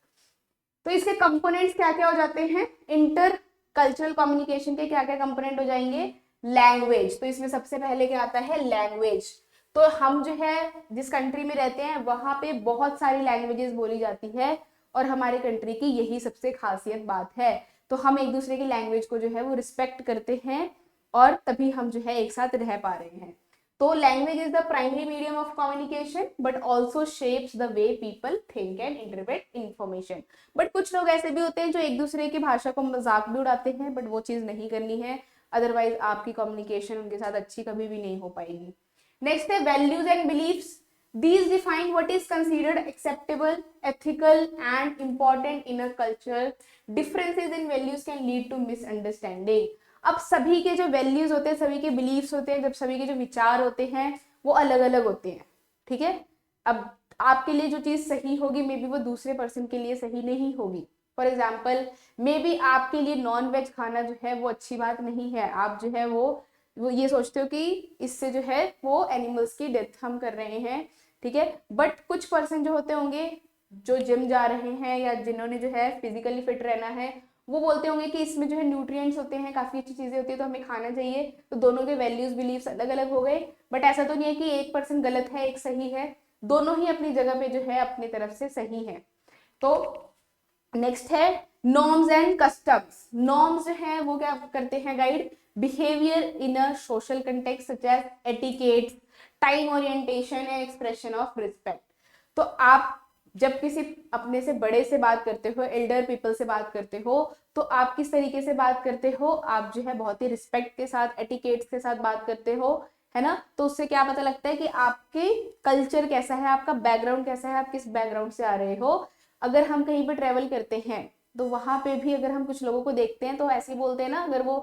तो इसके कंपोनेंट्स क्या क्या हो जाते हैं, इंटर कल्चरल कम्युनिकेशन के क्या क्या कंपोनेंट हो जाएंगे, लैंग्वेज। तो इसमें सबसे पहले क्या आता है, लैंग्वेज। तो हम जो है जिस कंट्री में रहते हैं वहां पे बहुत सारी लैंग्वेजेस बोली जाती है, और हमारे कंट्री की यही सबसे खासियत बात है। तो हम एक दूसरे की लैंग्वेज को जो है वो रिस्पेक्ट करते हैं, और तभी हम जो है एक साथ रह पा रहे हैं। तो language is the primary medium of communication but also shapes the way people think and interpret information. But कुछ लोग ऐसे भी होते हैं जो एक दूसरे की भाषा को मजाक भी उड़ाते हैं, बट वो चीज नहीं करनी है, अदरवाइज आपकी कम्युनिकेशन उनके साथ अच्छी कभी भी नहीं हो पाएगी। नेक्स्ट है values and beliefs. These define what is considered acceptable, ethical, and important in a culture. Differences in values can lead to misunderstanding. अब सभी के जो वैल्यूज होते हैं, सभी के बिलीफ्स होते हैं, जब सभी के जो विचार होते हैं वो अलग अलग होते हैं। ठीक है, अब आपके लिए जो चीज सही होगी मे बी वो दूसरे पर्सन के लिए सही नहीं होगी। फॉर एग्जाम्पल, मे बी आपके लिए नॉन वेज खाना जो है वो अच्छी बात नहीं है, आप जो है वो ये सोचते हो कि इससे जो है वो एनिमल्स की डेथ हम कर रहे हैं। ठीक है, बट कुछ पर्सन जो होते होंगे जो जिम जा रहे हैं या जिन्होंने जो है फिजिकली फिट रहना है, वो बोलते होंगे कि इसमें जो है न्यूट्रिएंट्स होते हैं, काफ़ी अच्छी चीज़ें होती है तो हमें खाना चाहिए। तो दोनों के वैल्यूज़ बिलीव्स अलग अलग हो गए, बट ऐसा तो नहीं है कि एक पर्सन गलत है एक सही है, दोनों ही अपनी जगह पे जो है अपनी तरफ से सही है। तो नेक्स्ट है नॉर्म्स एंड कस्टम्स। नॉर्म्स जो है वो क्या करते हैं guide, behaviour in a social context such as etiquettes, time orientation and expression of respect. तो आप जब किसी अपने से बड़े से बात करते हो, एल्डर पीपल से बात करते हो, तो आप किस तरीके से बात करते हो, आप जो है बहुत ही रिस्पेक्ट के साथ, एटिकेट्स के साथ बात करते हो, है ना। तो उससे क्या पता लगता है कि आपके कल्चर कैसा है, आपका बैकग्राउंड कैसा है, आप किस बैकग्राउंड से आ रहे हो। अगर हम कहीं पर ट्रेवल करते हैं तो वहां पे भी अगर हम कुछ लोगों को देखते हैं तो ऐसे ही बोलते हैं ना, अगर वो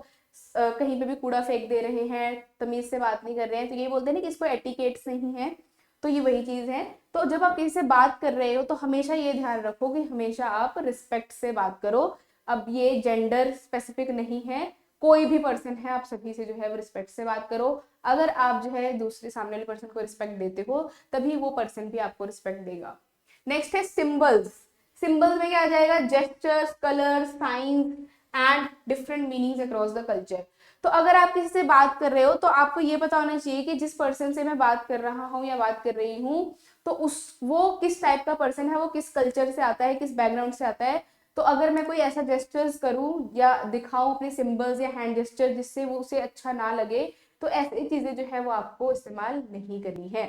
कहीं पे भी कूड़ा फेंक दे रहे हैं, तमीज से बात नहीं कर रहे हैं, तो ये बोलते हैं ना कि इसको एटिकेट्स नहीं है। तो ये वही चीज है। तो जब आप किसी से बात कर रहे हो तो हमेशा ये ध्यान रखो कि हमेशा आप रिस्पेक्ट से बात करो। अब ये जेंडर स्पेसिफिक नहीं है, कोई भी पर्सन है, आप सभी से जो है वो रिस्पेक्ट से बात करो। अगर आप जो है दूसरे सामने वाले पर्सन को रिस्पेक्ट देते हो तभी वो पर्सन भी आपको रिस्पेक्ट देगा। नेक्स्ट है सिंबल्स। सिंबल्स में क्या आ जाएगा, gestures, colours, science and different meanings across the culture. तो अगर आप किसी से बात कर रहे हो तो आपको ये पता होना चाहिए कि जिस पर्सन से मैं बात कर रहा हूँ या बात कर रही हूँ तो वो किस टाइप का पर्सन है, वो किस कल्चर से आता है, किस बैकग्राउंड से आता है। तो अगर मैं कोई ऐसा जेस्चर्स करूँ या दिखाऊं अपने सिंबल्स या हैंड जेस्चर जिससे वो उसे अच्छा ना लगे, तो ऐसी चीजें जो है वो आपको इस्तेमाल नहीं करनी है।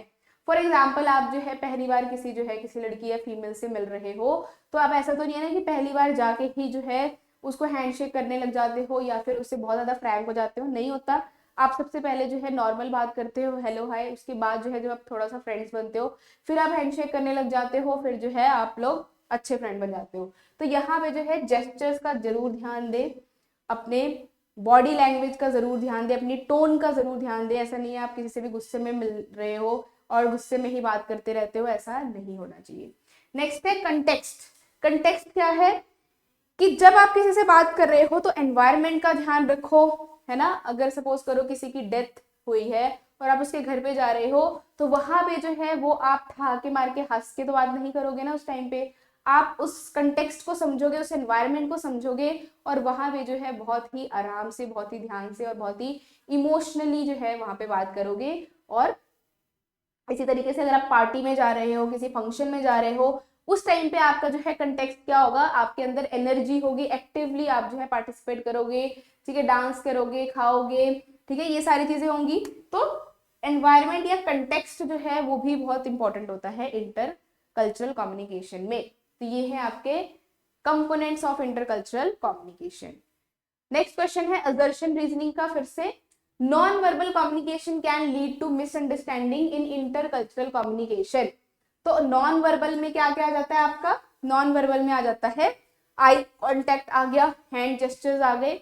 फॉर एग्जाम्पल, आप जो है पहली बार किसी लड़की या फीमेल से मिल रहे हो, तो आप ऐसा तो नहीं है ना कि पहली बार जाके ही जो है उसको हैंडशेक करने लग जाते हो या फिर उससे बहुत ज्यादा फ्रैंक हो जाते हो, नहीं होता। आप सबसे पहले जो है नॉर्मल बात करते हो, हेलो हाय, उसके बाद जो है जब आप थोड़ा सा फ्रेंड्स बनते हो फिर आप हैंडशेक करने लग जाते हो, फिर जो है आप लोग अच्छे फ्रेंड बन जाते हो। तो यहाँ पे जो है जेस्चर्स का जरूर ध्यान दे, अपने बॉडी लैंग्वेज का जरूर ध्यान दे, अपनी टोन का जरूर ध्यान दे। ऐसा नहीं है आप किसी से भी गुस्से में मिल रहे हो और गुस्से में ही बात करते रहते हो, ऐसा नहीं होना चाहिए। नेक्स्ट है कंटेक्स्ट। कंटेक्स्ट क्या है कि जब आप किसी से बात कर रहे हो तो एनवायरनमेंट का ध्यान रखो, है ना। अगर सपोज करो किसी की डेथ हुई है और आप उसके घर पे जा रहे हो तो वहां पे जो है वो आप ठहाके मार के हंस के तो बात नहीं करोगे ना उस टाइम पे। आप उस कंटेक्स्ट को समझोगे, उस एनवायरनमेंट को समझोगे और वहां पे जो है बहुत ही आराम से, बहुत ही ध्यान से और बहुत ही इमोशनली जो है वहां पे बात करोगे। और इसी तरीके से अगर आप पार्टी में जा रहे हो, किसी फंक्शन में जा रहे हो, उस टाइम पे आपका जो है कंटेक्स्ट क्या होगा, आपके अंदर एनर्जी होगी, एक्टिवली आप जो है पार्टिसिपेट करोगे, ठीक है, डांस करोगे, खाओगे, ठीक है, ये सारी चीजें होंगी। तो एनवायरनमेंट या कंटेक्स्ट जो है वो भी बहुत इंपॉर्टेंट होता है इंटर कल्चरल कम्युनिकेशन में। तो ये है आपके components of intercultural communication. Next question है असर्शन रीजनिंग का फिर से। Non verbal communication can lead to misunderstanding in intercultural communication. तो नॉन वर्बल में क्या क्या आ जाता है आपका, नॉन वर्बल में आ जाता है आई कांटेक्ट आ गया, हैंड जेस्चर्स आ गए,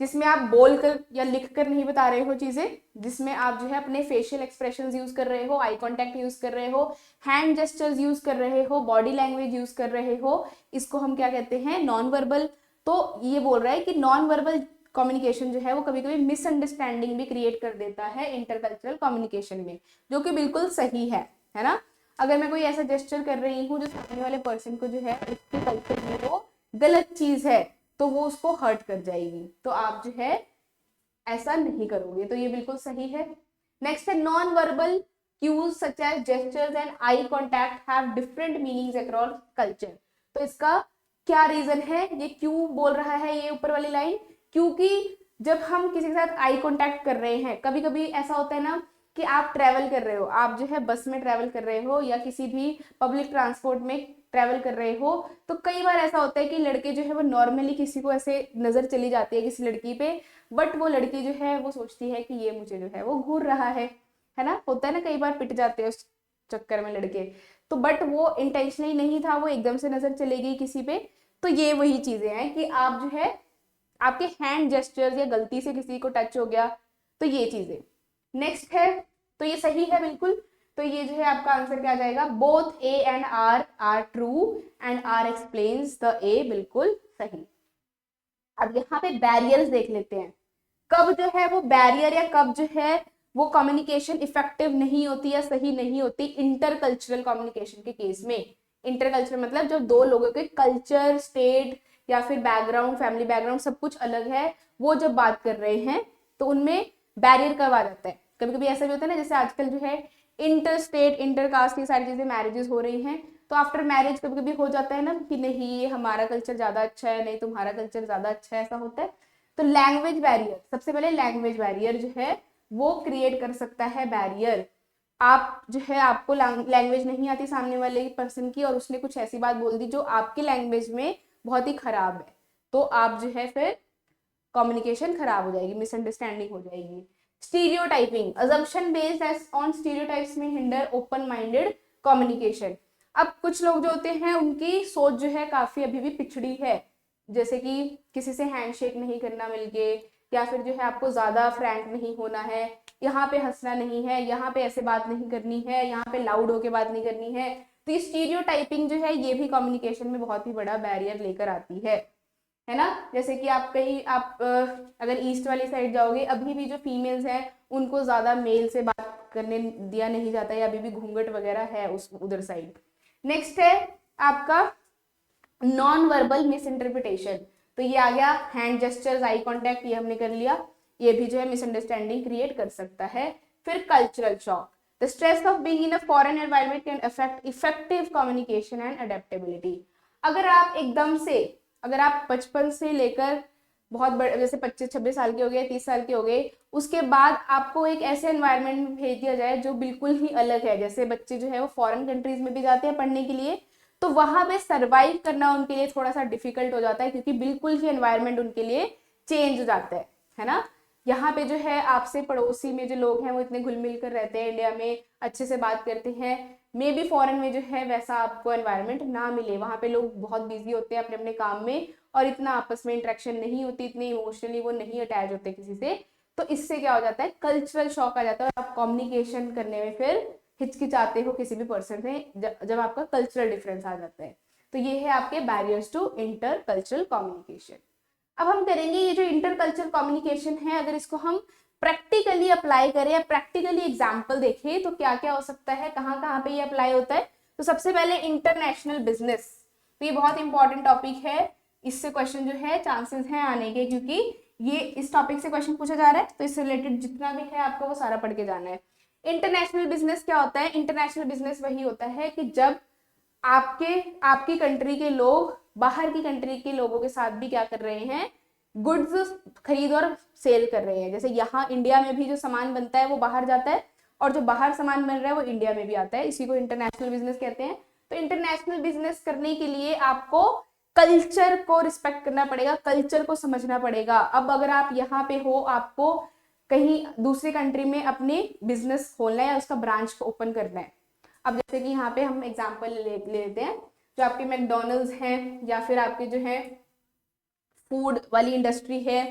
जिसमें आप बोलकर या लिखकर नहीं बता रहे हो चीजें, जिसमें आप जो है अपने फेशियल एक्सप्रेशंस यूज कर रहे हो, आई कांटेक्ट यूज कर रहे हो, हैंड जेस्चर्स यूज कर रहे हो, बॉडी लैंग्वेज यूज कर रहे हो, इसको हम क्या कहते हैं, नॉन वर्बल। तो ये बोल रहा है कि नॉन वर्बल कम्युनिकेशन जो है वो कभी कभी मिसअंडरस्टैंडिंग भी क्रिएट कर देता है इंटरकल्चरल कम्युनिकेशन में, जो कि बिल्कुल सही है ना। अगर मैं कोई ऐसा जेस्चर कर रही हूँ जो सामने वाले पर्सन को जो है उसके कल्चर में वो गलत चीज है तो वो उसको हर्ट कर जाएगी, तो आप जो है ऐसा नहीं करोगे, तो ये बिल्कुल सही है। नेक्स्ट है non verbal cues such as gestures and eye contact have different meanings across culture। तो इसका क्या रीजन है, ये क्यों बोल रहा है ये ऊपर वाली लाइन, क्योंकि जब हम किसी के साथ आई कांटेक्ट कर रहे हैं, कभी कभी ऐसा होता है ना कि आप ट्रेवल कर रहे हो, आप जो है बस में ट्रेवल कर रहे हो या किसी भी पब्लिक ट्रांसपोर्ट में ट्रेवल कर रहे हो, तो कई बार ऐसा होता है कि लड़के जो है वो नॉर्मली किसी को ऐसे नजर चली जाती है किसी लड़की पे, बट वो लड़की जो है वो सोचती है कि ये मुझे जो है वो घूर रहा है ना। होता है ना, कई बार पिट जाते हैं उस चक्कर में लड़के, तो बट वो इंटेंशनली नहीं था, वो एकदम से नजर चली गई किसी पे। तो ये वही चीजें हैं कि आप जो है आपके हैंड जेस्चर्स या गलती से किसी को टच हो गया, तो ये चीजें। नेक्स्ट है, तो ये सही है बिल्कुल, तो ये जो है आपका आंसर क्या आ जाएगा, both A and R true and R explains the A, बिल्कुल सही। अब यहाँ पे बैरियर्स देख लेते हैं, कब जो है वो बैरियर या कब जो है वो कम्युनिकेशन इफेक्टिव नहीं होती या सही नहीं होती इंटरकल्चरल कम्युनिकेशन के केस में। इंटरकल्चरल मतलब जब दो लोगों के कल्चर, स्टेट, या फिर बैकग्राउंड, फैमिली बैकग्राउंड सब कुछ अलग है, वो जब बात कर रहे हैं तो उनमें बैरियर कब आ जाता है। कभी कभी ऐसा भी होता है ना, जैसे आजकल जो है इंटर स्टेट, इंटर कास्ट, ये सारी चीजें मैरिजेस हो रही हैं, तो आफ्टर मैरिज कभी कभी हो जाता है ना कि नहीं ये हमारा कल्चर ज्यादा अच्छा है, नहीं तुम्हारा कल्चर ज्यादा अच्छा है, ऐसा होता है। तो लैंग्वेज बैरियर, सबसे पहले लैंग्वेज बैरियर जो है वो क्रिएट कर सकता है बैरियर। आप जो है आपको लैंग्वेज नहीं आती सामने वाले पर्सन की और उसने कुछ ऐसी बात बोल दी जो आपकी लैंग्वेज में बहुत ही खराब है, तो आप जो है फिर कम्युनिकेशन खराब हो जाएगी, मिसअंडरस्टैंडिंग हो जाएगी। Stereotyping, assumption based on stereotypes में हिंडर ओपन माइंडेड कम्युनिकेशन। अब कुछ लोग जो होते हैं उनकी सोच जो है काफी अभी भी पिछड़ी है, जैसे कि किसी से हैंडशेक नहीं करना मिलके, या फिर जो है आपको ज्यादा फ्रैंक नहीं होना है, यहाँ पे हंसना नहीं है, यहाँ पे ऐसे बात नहीं करनी है, यहाँ पे लाउड होके बात नहीं करनी है। तो ये स्टीरियोटाइपिंग जो है ये भी कम्युनिकेशन में बहुत ही बड़ा बैरियर लेकर आती है ना। जैसे कि आप कहीं आप अगर ईस्ट वाली साइड जाओगे, अभी भी जो फीमेल्स हैं उनको ज्यादा मेल से बात करने दिया नहीं जाता है, अभी भी घूंघट वगैरह है उस उधर साइड। नेक्स्ट है आपका नॉन वर्बल मिस इंटरप्रिटेशन। तो ये आ गया हैंड जेस्चर्स, आई कॉन्टेक्ट, ये हमने कर लिया, ये भी जो है मिसअंडरस्टैंडिंग क्रिएट कर सकता है। फिर cultural shock, the stress of being in a foreign environment can affect effective communication and adaptability. अगर आप एकदम से, अगर आप बचपन से लेकर बहुत बड़े, जैसे 25-26 साल के हो गए, 30 साल के हो गए, उसके बाद आपको एक ऐसे एनवायरनमेंट में भेज दिया जाए जो बिल्कुल ही अलग है, जैसे बच्चे जो है वो फॉरेन कंट्रीज में भी जाते हैं पढ़ने के लिए, तो वहां पे सरवाइव करना उनके लिए थोड़ा सा डिफिकल्ट हो जाता है, क्योंकि बिल्कुल ही एनवायरनमेंट उनके लिए चेंज हो जाता है ना। यहाँ पे जो है आपसे पड़ोसी में जो लोग हैं वो इतने घुल मिल कर रहते हैं, इंडिया में अच्छे से बात करते हैं, मे बी फॉरेन में जो है वैसा आपको एनवायरनमेंट ना मिले, वहां पे लोग बहुत बिजी होते हैं अपने अपने काम में और इतना आपस में इंटरेक्शन नहीं होती, इतने इमोशनली वो नहीं अटैच होते किसी से, तो इससे क्या हो जाता है, कल्चरल शॉक आ जाता है और आप कम्युनिकेशन करने में फिर हिचकिचाते हो किसी भी पर्सन से जब आपका कल्चरल डिफरेंस आ जाता है। तो ये है आपके barriers to intercultural communication. अब हम करेंगे ये जो इंटर कल्चरल कम्युनिकेशन है, अगर इसको हम प्रैक्टिकली अप्लाई करें या प्रैक्टिकली एग्जाम्पल देखें तो क्या क्या हो सकता है, कहाँ कहाँ पे ये अप्लाई होता है। तो सबसे पहले इंटरनेशनल बिजनेस, तो ये बहुत इंपॉर्टेंट टॉपिक है, इससे क्वेश्चन जो है चांसेस हैं आने के, क्योंकि ये इस टॉपिक से क्वेश्चन पूछा जा रहा है, तो इससे रिलेटेड जितना भी है आपको वो सारा पढ़ के जाना है। इंटरनेशनल बिजनेस क्या होता है, इंटरनेशनल बिजनेस वही होता है कि जब आपकी कंट्री के लोग बाहर की कंट्री के लोगों के साथ भी क्या कर रहे हैं, गुड्स खरीद और सेल कर रहे हैं। जैसे यहाँ इंडिया में भी जो सामान बनता है वो बाहर जाता है, और जो बाहर सामान बन रहा है वो इंडिया में भी आता है, इसी को इंटरनेशनल बिजनेस कहते हैं। तो इंटरनेशनल बिजनेस करने के लिए आपको कल्चर को रिस्पेक्ट करना पड़ेगा, कल्चर को समझना पड़ेगा। अब अगर आप यहाँ पे हो, आपको कहीं दूसरी कंट्री में अपने बिजनेस खोलना है या उसका ब्रांच ओपन करना है। अब जैसे कि यहाँ पे हम एग्जांपल ले लेते हैं, जो आपके मैकडोनल्ड्स हैं या फिर आपके जो है फूड वाली इंडस्ट्री है,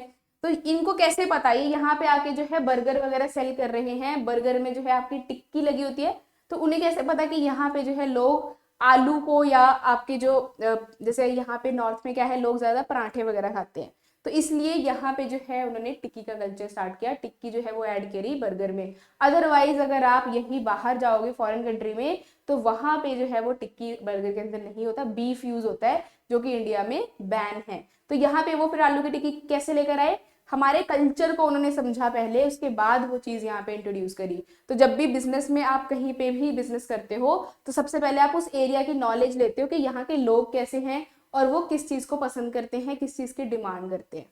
तो इनको कैसे पता है यहाँ पे आके जो है बर्गर वगैरह सेल कर रहे हैं, बर्गर में जो है आपकी टिक्की लगी होती है, तो उन्हें कैसे पता कि यहाँ पे जो है लोग आलू को, या आपके जो जैसे यहाँ पे नॉर्थ में क्या है, लोग ज्यादा पराठे वगैरह खाते हैं, तो इसलिए यहाँ पे जो है उन्होंने टिक्की का कल्चर स्टार्ट किया, टिक्की जो है वो ऐड करी बर्गर में। अदरवाइज अगर आप यहीं बाहर जाओगे फॉरेन कंट्री में, तो वहां पे जो है वो टिक्की बर्गर के अंदर नहीं होता, बीफ यूज होता है, जो कि इंडिया में बैन है। तो यहाँ पे वो फिर आलू की टिक्की कैसे लेकर आए, हमारे कल्चर को उन्होंने समझा पहले, उसके बाद वो चीज यहाँ पे इंट्रोड्यूस करी। तो जब भी बिजनेस में आप कहीं पे भी बिजनेस करते हो, तो सबसे पहले आप उस एरिया की नॉलेज लेते हो कि यहाँ के लोग कैसे हैं और वो किस चीज को पसंद करते हैं, किस चीज की डिमांड करते हैं।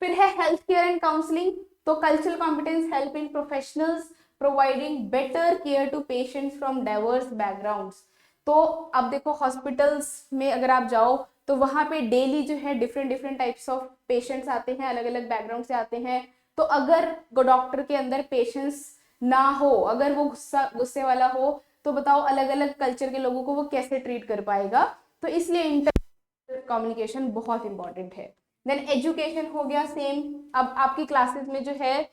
फिर है हेल्थ केयर एंड काउंसलिंग, तो cultural competence help in professionals providing better care to patients from diverse backgrounds. तो अब देखो हॉस्पिटल्स में अगर आप जाओ तो वहां पे डेली जो है different different types of patients आते हैं, अलग अलग बैकग्राउंड से आते हैं। तो अगर डॉक्टर के अंदर पेशेंस ना हो, अगर वो गुस्से वाला हो, तो बताओ अलग अलग कल्चर के लोगों को वो कैसे ट्रीट कर पाएगा। तो इसलिए इंटर कम्युनिकेशन बहुत इंपॉर्टेंट है। देन एजुकेशन हो गया सेम। अब आपकी क्लासेस में जो है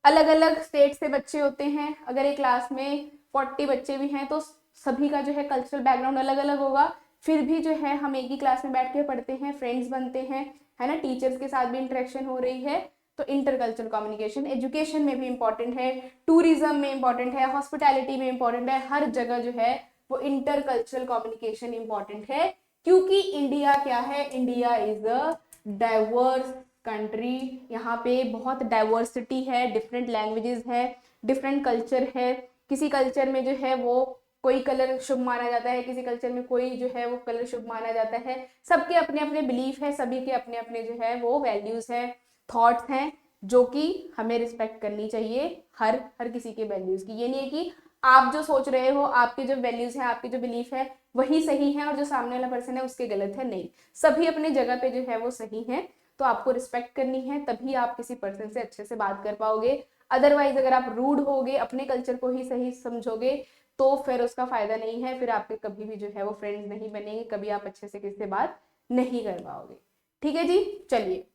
अलग अलग स्टेट से बच्चे होते हैं, अगर एक क्लास में 40 बच्चे भी हैं तो सभी का जो है कल्चरल बैकग्राउंड अलग अलग होगा, फिर भी जो है हम एक ही क्लास में बैठ के पढ़ते हैं, फ्रेंड्स बनते हैं, है ना, टीचर्स के साथ भी इंटरेक्शन हो रही है। तो इंटरकल्चरल कम्युनिकेशन एजुकेशन में भी इंपॉर्टेंट है, टूरिज्म में इंपॉर्टेंट है, हॉस्पिटैलिटी में इंपॉर्टेंट है, हर जगह जो है वो इंटरकल्चरल कम्युनिकेशन इंपॉर्टेंट है। क्योंकि इंडिया क्या है, India is a diverse country, यहाँ पे बहुत डाइवर्सिटी है, डिफरेंट लैंग्वेजेस है, डिफरेंट कल्चर है। किसी कल्चर में जो है वो कोई कलर शुभ माना जाता है, किसी कल्चर में कोई जो है वो कलर शुभ माना जाता है। सबके अपने अपने बिलीफ है, सभी के अपने अपने जो है वो वैल्यूज है, थॉट्स हैं, जो कि हमें रिस्पेक्ट करनी चाहिए हर हर किसी के वैल्यूज की। ये नहीं है कि आप जो सोच रहे हो, आपके जो वैल्यूज है, आपके जो बिलीफ है वही सही है और जो सामने वाला पर्सन है उसके गलत है, नहीं, सभी अपने जगह पे जो है वो सही है। तो आपको रिस्पेक्ट करनी है, तभी आप किसी पर्सन से अच्छे से बात कर पाओगे। अदरवाइज अगर आप रूड होगे, अपने कल्चर को ही सही समझोगे, तो फिर उसका फायदा नहीं है, फिर आपके कभी भी जो है वो फ्रेंड्स नहीं बनेंगे, कभी आप अच्छे से किसी से बात नहीं कर पाओगे। ठीक है जी, चलिए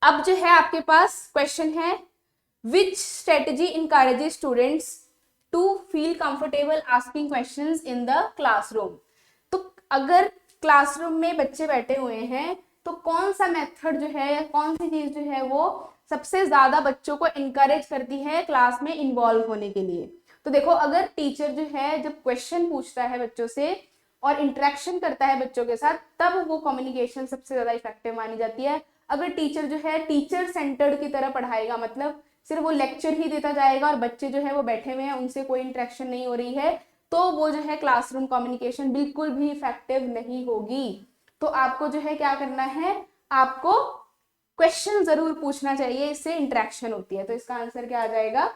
अब जो है आपके पास क्वेश्चन है, which strategy encourages students to feel comfortable asking questions in the classroom. तो अगर क्लासरूम में बच्चे बैठे हुए हैं तो कौन सा मेथड जो है या कौन सी चीज जो है वो सबसे ज्यादा बच्चों को इनकरेज करती है क्लास में इन्वॉल्व होने के लिए। तो देखो, अगर टीचर जो है जब क्वेश्चन पूछता है बच्चों से और इंटरेक्शन करता है बच्चों के साथ, तब वो कम्युनिकेशन सबसे ज्यादा इफेक्टिव मानी जाती है। अगर टीचर जो है टीचर सेंटर्ड की तरह पढ़ाएगा, मतलब सिर्फ वो लेक्चर ही देता जाएगा और बच्चे जो है वो बैठे हुए हैं, उनसे कोई इंटरेक्शन नहीं हो रही है, तो वो जो है क्लासरूम कम्युनिकेशन बिल्कुल भी इफेक्टिव नहीं होगी। तो आपको जो है क्या करना है, आपको क्वेश्चन जरूर पूछना चाहिए, इससे इंटरेक्शन होती है। तो इसका आंसर क्या आ जाएगा,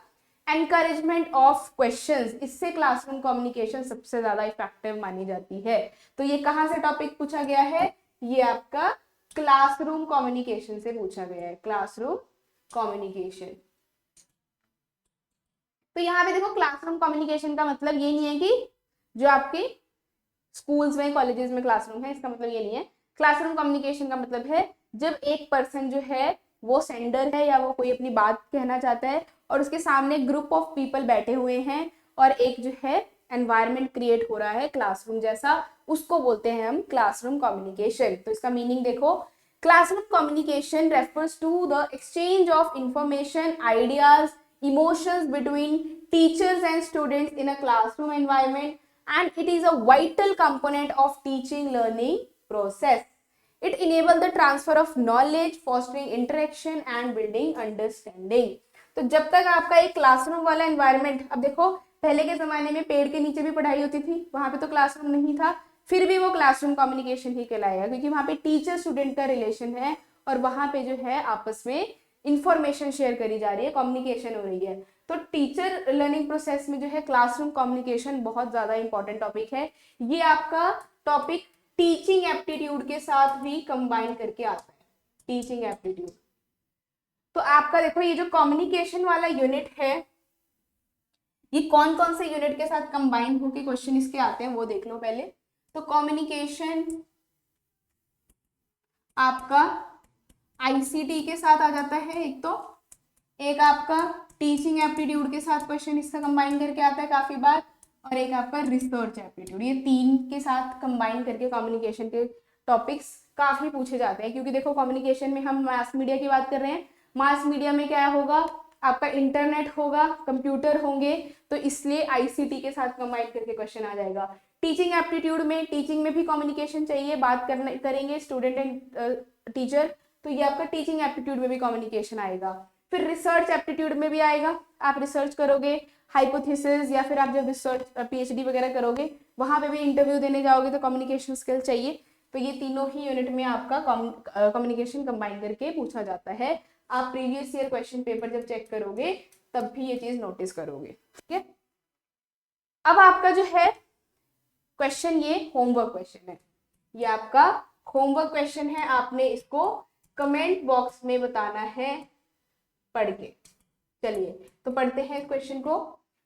एनकरेजमेंट ऑफ क्वेश्चंस, इससे क्लासरूम कम्युनिकेशन सबसे ज्यादा इफेक्टिव मानी जाती है। तो ये कहां से टॉपिक पूछा गया है, ये आपका क्लासरूम कम्युनिकेशन से पूछा गया है, क्लासरूम कम्युनिकेशन। तो यहाँ पे देखो, क्लासरूम कम्युनिकेशन का मतलब ये नहीं है कि जो आपके स्कूल्स में कॉलेजेस में क्लासरूम है, इसका मतलब ये नहीं है। क्लासरूम कम्युनिकेशन का मतलब है जब एक पर्सन जो है वो सेंडर है या वो कोई अपनी बात कहना चाहता है और उसके सामने ग्रुप ऑफ पीपल बैठे हुए हैं और एक जो है एनवायरनमेंट क्रिएट हो रहा है क्लासरूम जैसा, उसको बोलते हैं हम क्लासरूम कम्युनिकेशन। तो इसका मीनिंग देखो, classroom communication refers to the exchange of information, ideas, emotions between teachers and students in a classroom environment, and it is a vital component of teaching learning process. It enables the transfer of knowledge, fostering interaction and building understanding. तो जब तक आपका एक classroom वाला environment, अब देखो पहले के जमाने में पेड़ के नीचे भी पढ़ाई होती थी, वहां पे तो क्लासरूम नहीं था, फिर भी वो क्लासरूम कम्युनिकेशन ही कहलाएगा, क्योंकि वहां पे टीचर स्टूडेंट का रिलेशन है और वहां पे जो है आपस में इंफॉर्मेशन शेयर करी जा रही है, कम्युनिकेशन हो रही है। तो टीचर लर्निंग प्रोसेस में जो है क्लासरूम कम्युनिकेशन बहुत ज्यादा इंपॉर्टेंट टॉपिक है। ये आपका टॉपिक टीचिंग एप्टीट्यूड के साथ भी कंबाइन करके आता है, टीचिंग एप्टीट्यूड। तो आपका देखो, ये जो कम्युनिकेशन वाला यूनिट है, ये कौन कौन से यूनिट के साथ कंबाइन होकर क्वेश्चन इसके आते हैं वो देख लो पहले। तो कम्युनिकेशन आपका आईसीटी के साथ आ जाता है एक, तो एक आपका टीचिंग एप्टीट्यूड के साथ क्वेश्चन इसका कंबाइन करके आता है काफी बार, और एक आपका रिसर्च एप्टीट्यूड। ये तीन के साथ कंबाइन करके कम्युनिकेशन के टॉपिक्स काफी पूछे जाते हैं, क्योंकि देखो कम्युनिकेशन में हम मास मीडिया की बात कर रहे हैं, मास मीडिया में क्या होगा, आपका इंटरनेट होगा, कंप्यूटर होंगे, तो इसलिए आईसीटी के साथ कंबाइन करके क्वेश्चन आ जाएगा। टीचिंग एप्टीट्यूड में, टीचिंग में भी कम्युनिकेशन चाहिए, बात करना करेंगे स्टूडेंट एंड टीचर, तो ये आपका टीचिंग एप्टीट्यूड में भी कम्युनिकेशन आएगा। फिर रिसर्च एप्टीट्यूड में भी आएगा, आप रिसर्च करोगे, हाइपोथेसिस, या फिर आप जब रिसर्च पीएचडी वगैरह करोगे वहां पे भी इंटरव्यू देने जाओगे तो कम्युनिकेशन स्किल चाहिए। तो ये तीनों ही यूनिट में आपका कम्युनिकेशन कंबाइन करके पूछा जाता है। आप प्रीवियस ईयर क्वेश्चन पेपर जब चेक करोगे तब भी ये चीज नोटिस करोगे। ठीक है, अब आपका जो है क्वेश्चन, ये होमवर्क क्वेश्चन है, ये आपका होमवर्क क्वेश्चन है, आपने इसको कमेंट बॉक्स में बताना है पढ़ के। चलिए तो पढ़ते हैं इस क्वेश्चन को।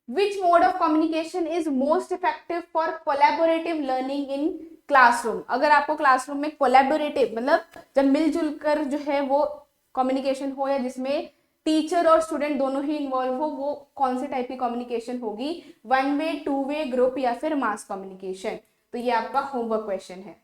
Which mode of communication is most effective for collaborative learning in classroom. अगर आपको क्लासरूम में कोलैबोरेटिव मतलब जब मिलजुल कर जो है वो कम्युनिकेशन हो, या जिसमें टीचर और स्टूडेंट दोनों ही इन्वॉल्व हो, वो कौन से टाइप की कम्युनिकेशन होगी, one way, two way, group या फिर मास कम्युनिकेशन। तो ये आपका होमवर्क क्वेश्चन है।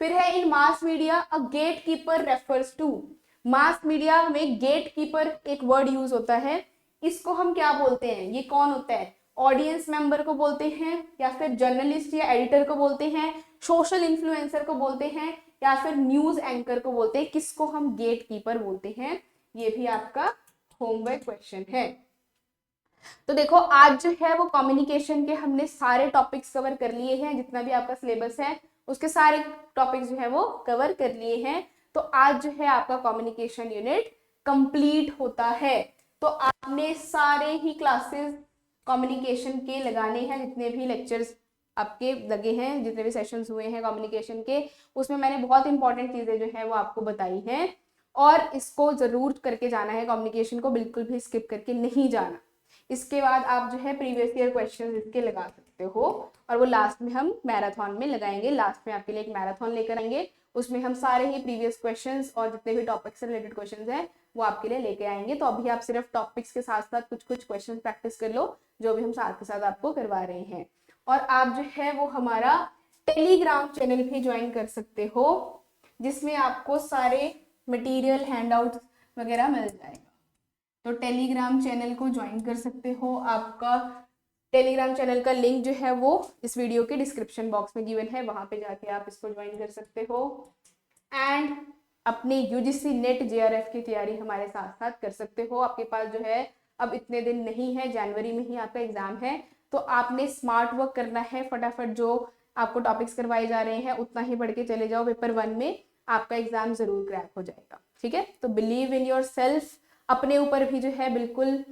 फिर है, in mass media a gatekeeper refers to. Mass media में गेट कीपर एक वर्ड यूज होता है, इसको हम क्या बोलते हैं, ये कौन होता है, ऑडियंस मेंबर को बोलते हैं, या फिर जर्नलिस्ट या एडिटर को बोलते हैं, सोशल इन्फ्लुएंसर को बोलते हैं, या फिर न्यूज एंकर को बोलते हैं, किसको हम गेट कीपर बोलते हैं? ये भी आपका होमवर्क क्वेश्चन है। तो देखो आज जो है वो कम्युनिकेशन के हमने सारे टॉपिक्स कवर कर लिए हैं, जितना भी आपका सिलेबस है उसके सारे टॉपिक्स जो है वो कवर कर लिए हैं। तो आज जो है आपका कम्युनिकेशन यूनिट कंप्लीट होता है। तो आपने सारे ही क्लासेस कम्युनिकेशन के लगाने हैं, जितने भी लेक्चर्स आपके लगे हैं, जितने भी सेशंस हुए हैं कम्युनिकेशन के, उसमें मैंने बहुत इंपॉर्टेंट चीजें जो है वो आपको बताई हैं, और इसको जरूर करके जाना है, कम्युनिकेशन को बिल्कुल भी स्किप करके नहीं जाना। इसके बाद आप जो है प्रीवियस ईयर क्वेश्चन इसके लगा सकते हो, और वो लास्ट में हम मैराथन में लगाएंगे। लास्ट में आपके लिए एक मैराथन लेकर आएंगे, उसमें हम सारे ही प्रीवियस क्वेश्चंस और जितने भी टॉपिक्स से रिलेटेड क्वेश्चंस हैं वो आपके लिए लेके आएंगे। तो अभी आप सिर्फ टॉपिक्स के साथ साथ कुछ कुछ क्वेश्चन प्रैक्टिस कर लो, जो भी हम साथ के साथ आपको करवा रहे हैं। और आप जो है वो हमारा टेलीग्राम चैनल भी ज्वाइन कर सकते हो, जिसमें आपको सारे मटेरियल हैंडआउट वगैरह मिल जाएगा। तो टेलीग्राम चैनल को ज्वाइन कर सकते हो। आपका टेलीग्राम चैनल का लिंक जो है वो इस वीडियो के डिस्क्रिप्शन बॉक्स में गिवन है, वहां पे जाके आप इसको ज्वाइन कर सकते हो। एंड अपने यूजीसी नेट जेआरएफ की तैयारी हमारे साथ साथ कर सकते हो। आपके पास जो है अब इतने दिन नहीं है, जनवरी में ही आपका एग्जाम है, तो आपने स्मार्ट वर्क करना है। फटाफट जो आपको टॉपिक्स करवाए जा रहे हैं उतना ही पढ़ के चले जाओ, पेपर 1 में आपका एग्जाम जरूर क्रैक हो जाएगा। ठीक है, तो बिलीव इन योर सेल्फ, अपने ऊपर भी जो है बिल्कुल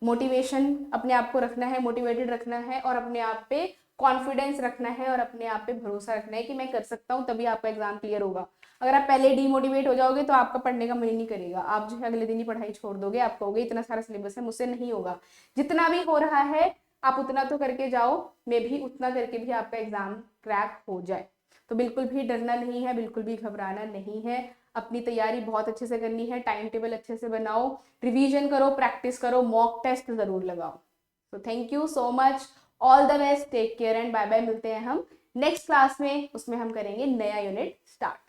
मोटिवेशन अपने आप को रखना है, मोटिवेटेड रखना है, और अपने आप पे कॉन्फिडेंस रखना है, और अपने आप पे भरोसा रखना है कि मैं कर सकता हूँ, तभी आपका एग्जाम क्लियर होगा। अगर आप पहले डीमोटिवेट हो जाओगे तो आपका पढ़ने का मन ही नहीं करेगा, आप जो है अगले दिन ही पढ़ाई छोड़ दोगे। आप कहोगे इतना सारा सिलेबस है, मुझसे नहीं होगा। जितना भी हो रहा है आप उतना तो करके जाओ, मे भी उतना करके भी आपका एग्जाम क्रैक हो जाए। तो बिल्कुल भी डरना नहीं है, बिल्कुल भी घबराना नहीं है। अपनी तैयारी बहुत अच्छे से करनी है, टाइम टेबल अच्छे से बनाओ, रिवीजन करो, प्रैक्टिस करो, मॉक टेस्ट जरूर लगाओ। तो thank you so much, all the best, take care and bye bye. मिलते हैं हम नेक्स्ट क्लास में, उसमें हम करेंगे नया यूनिट स्टार्ट।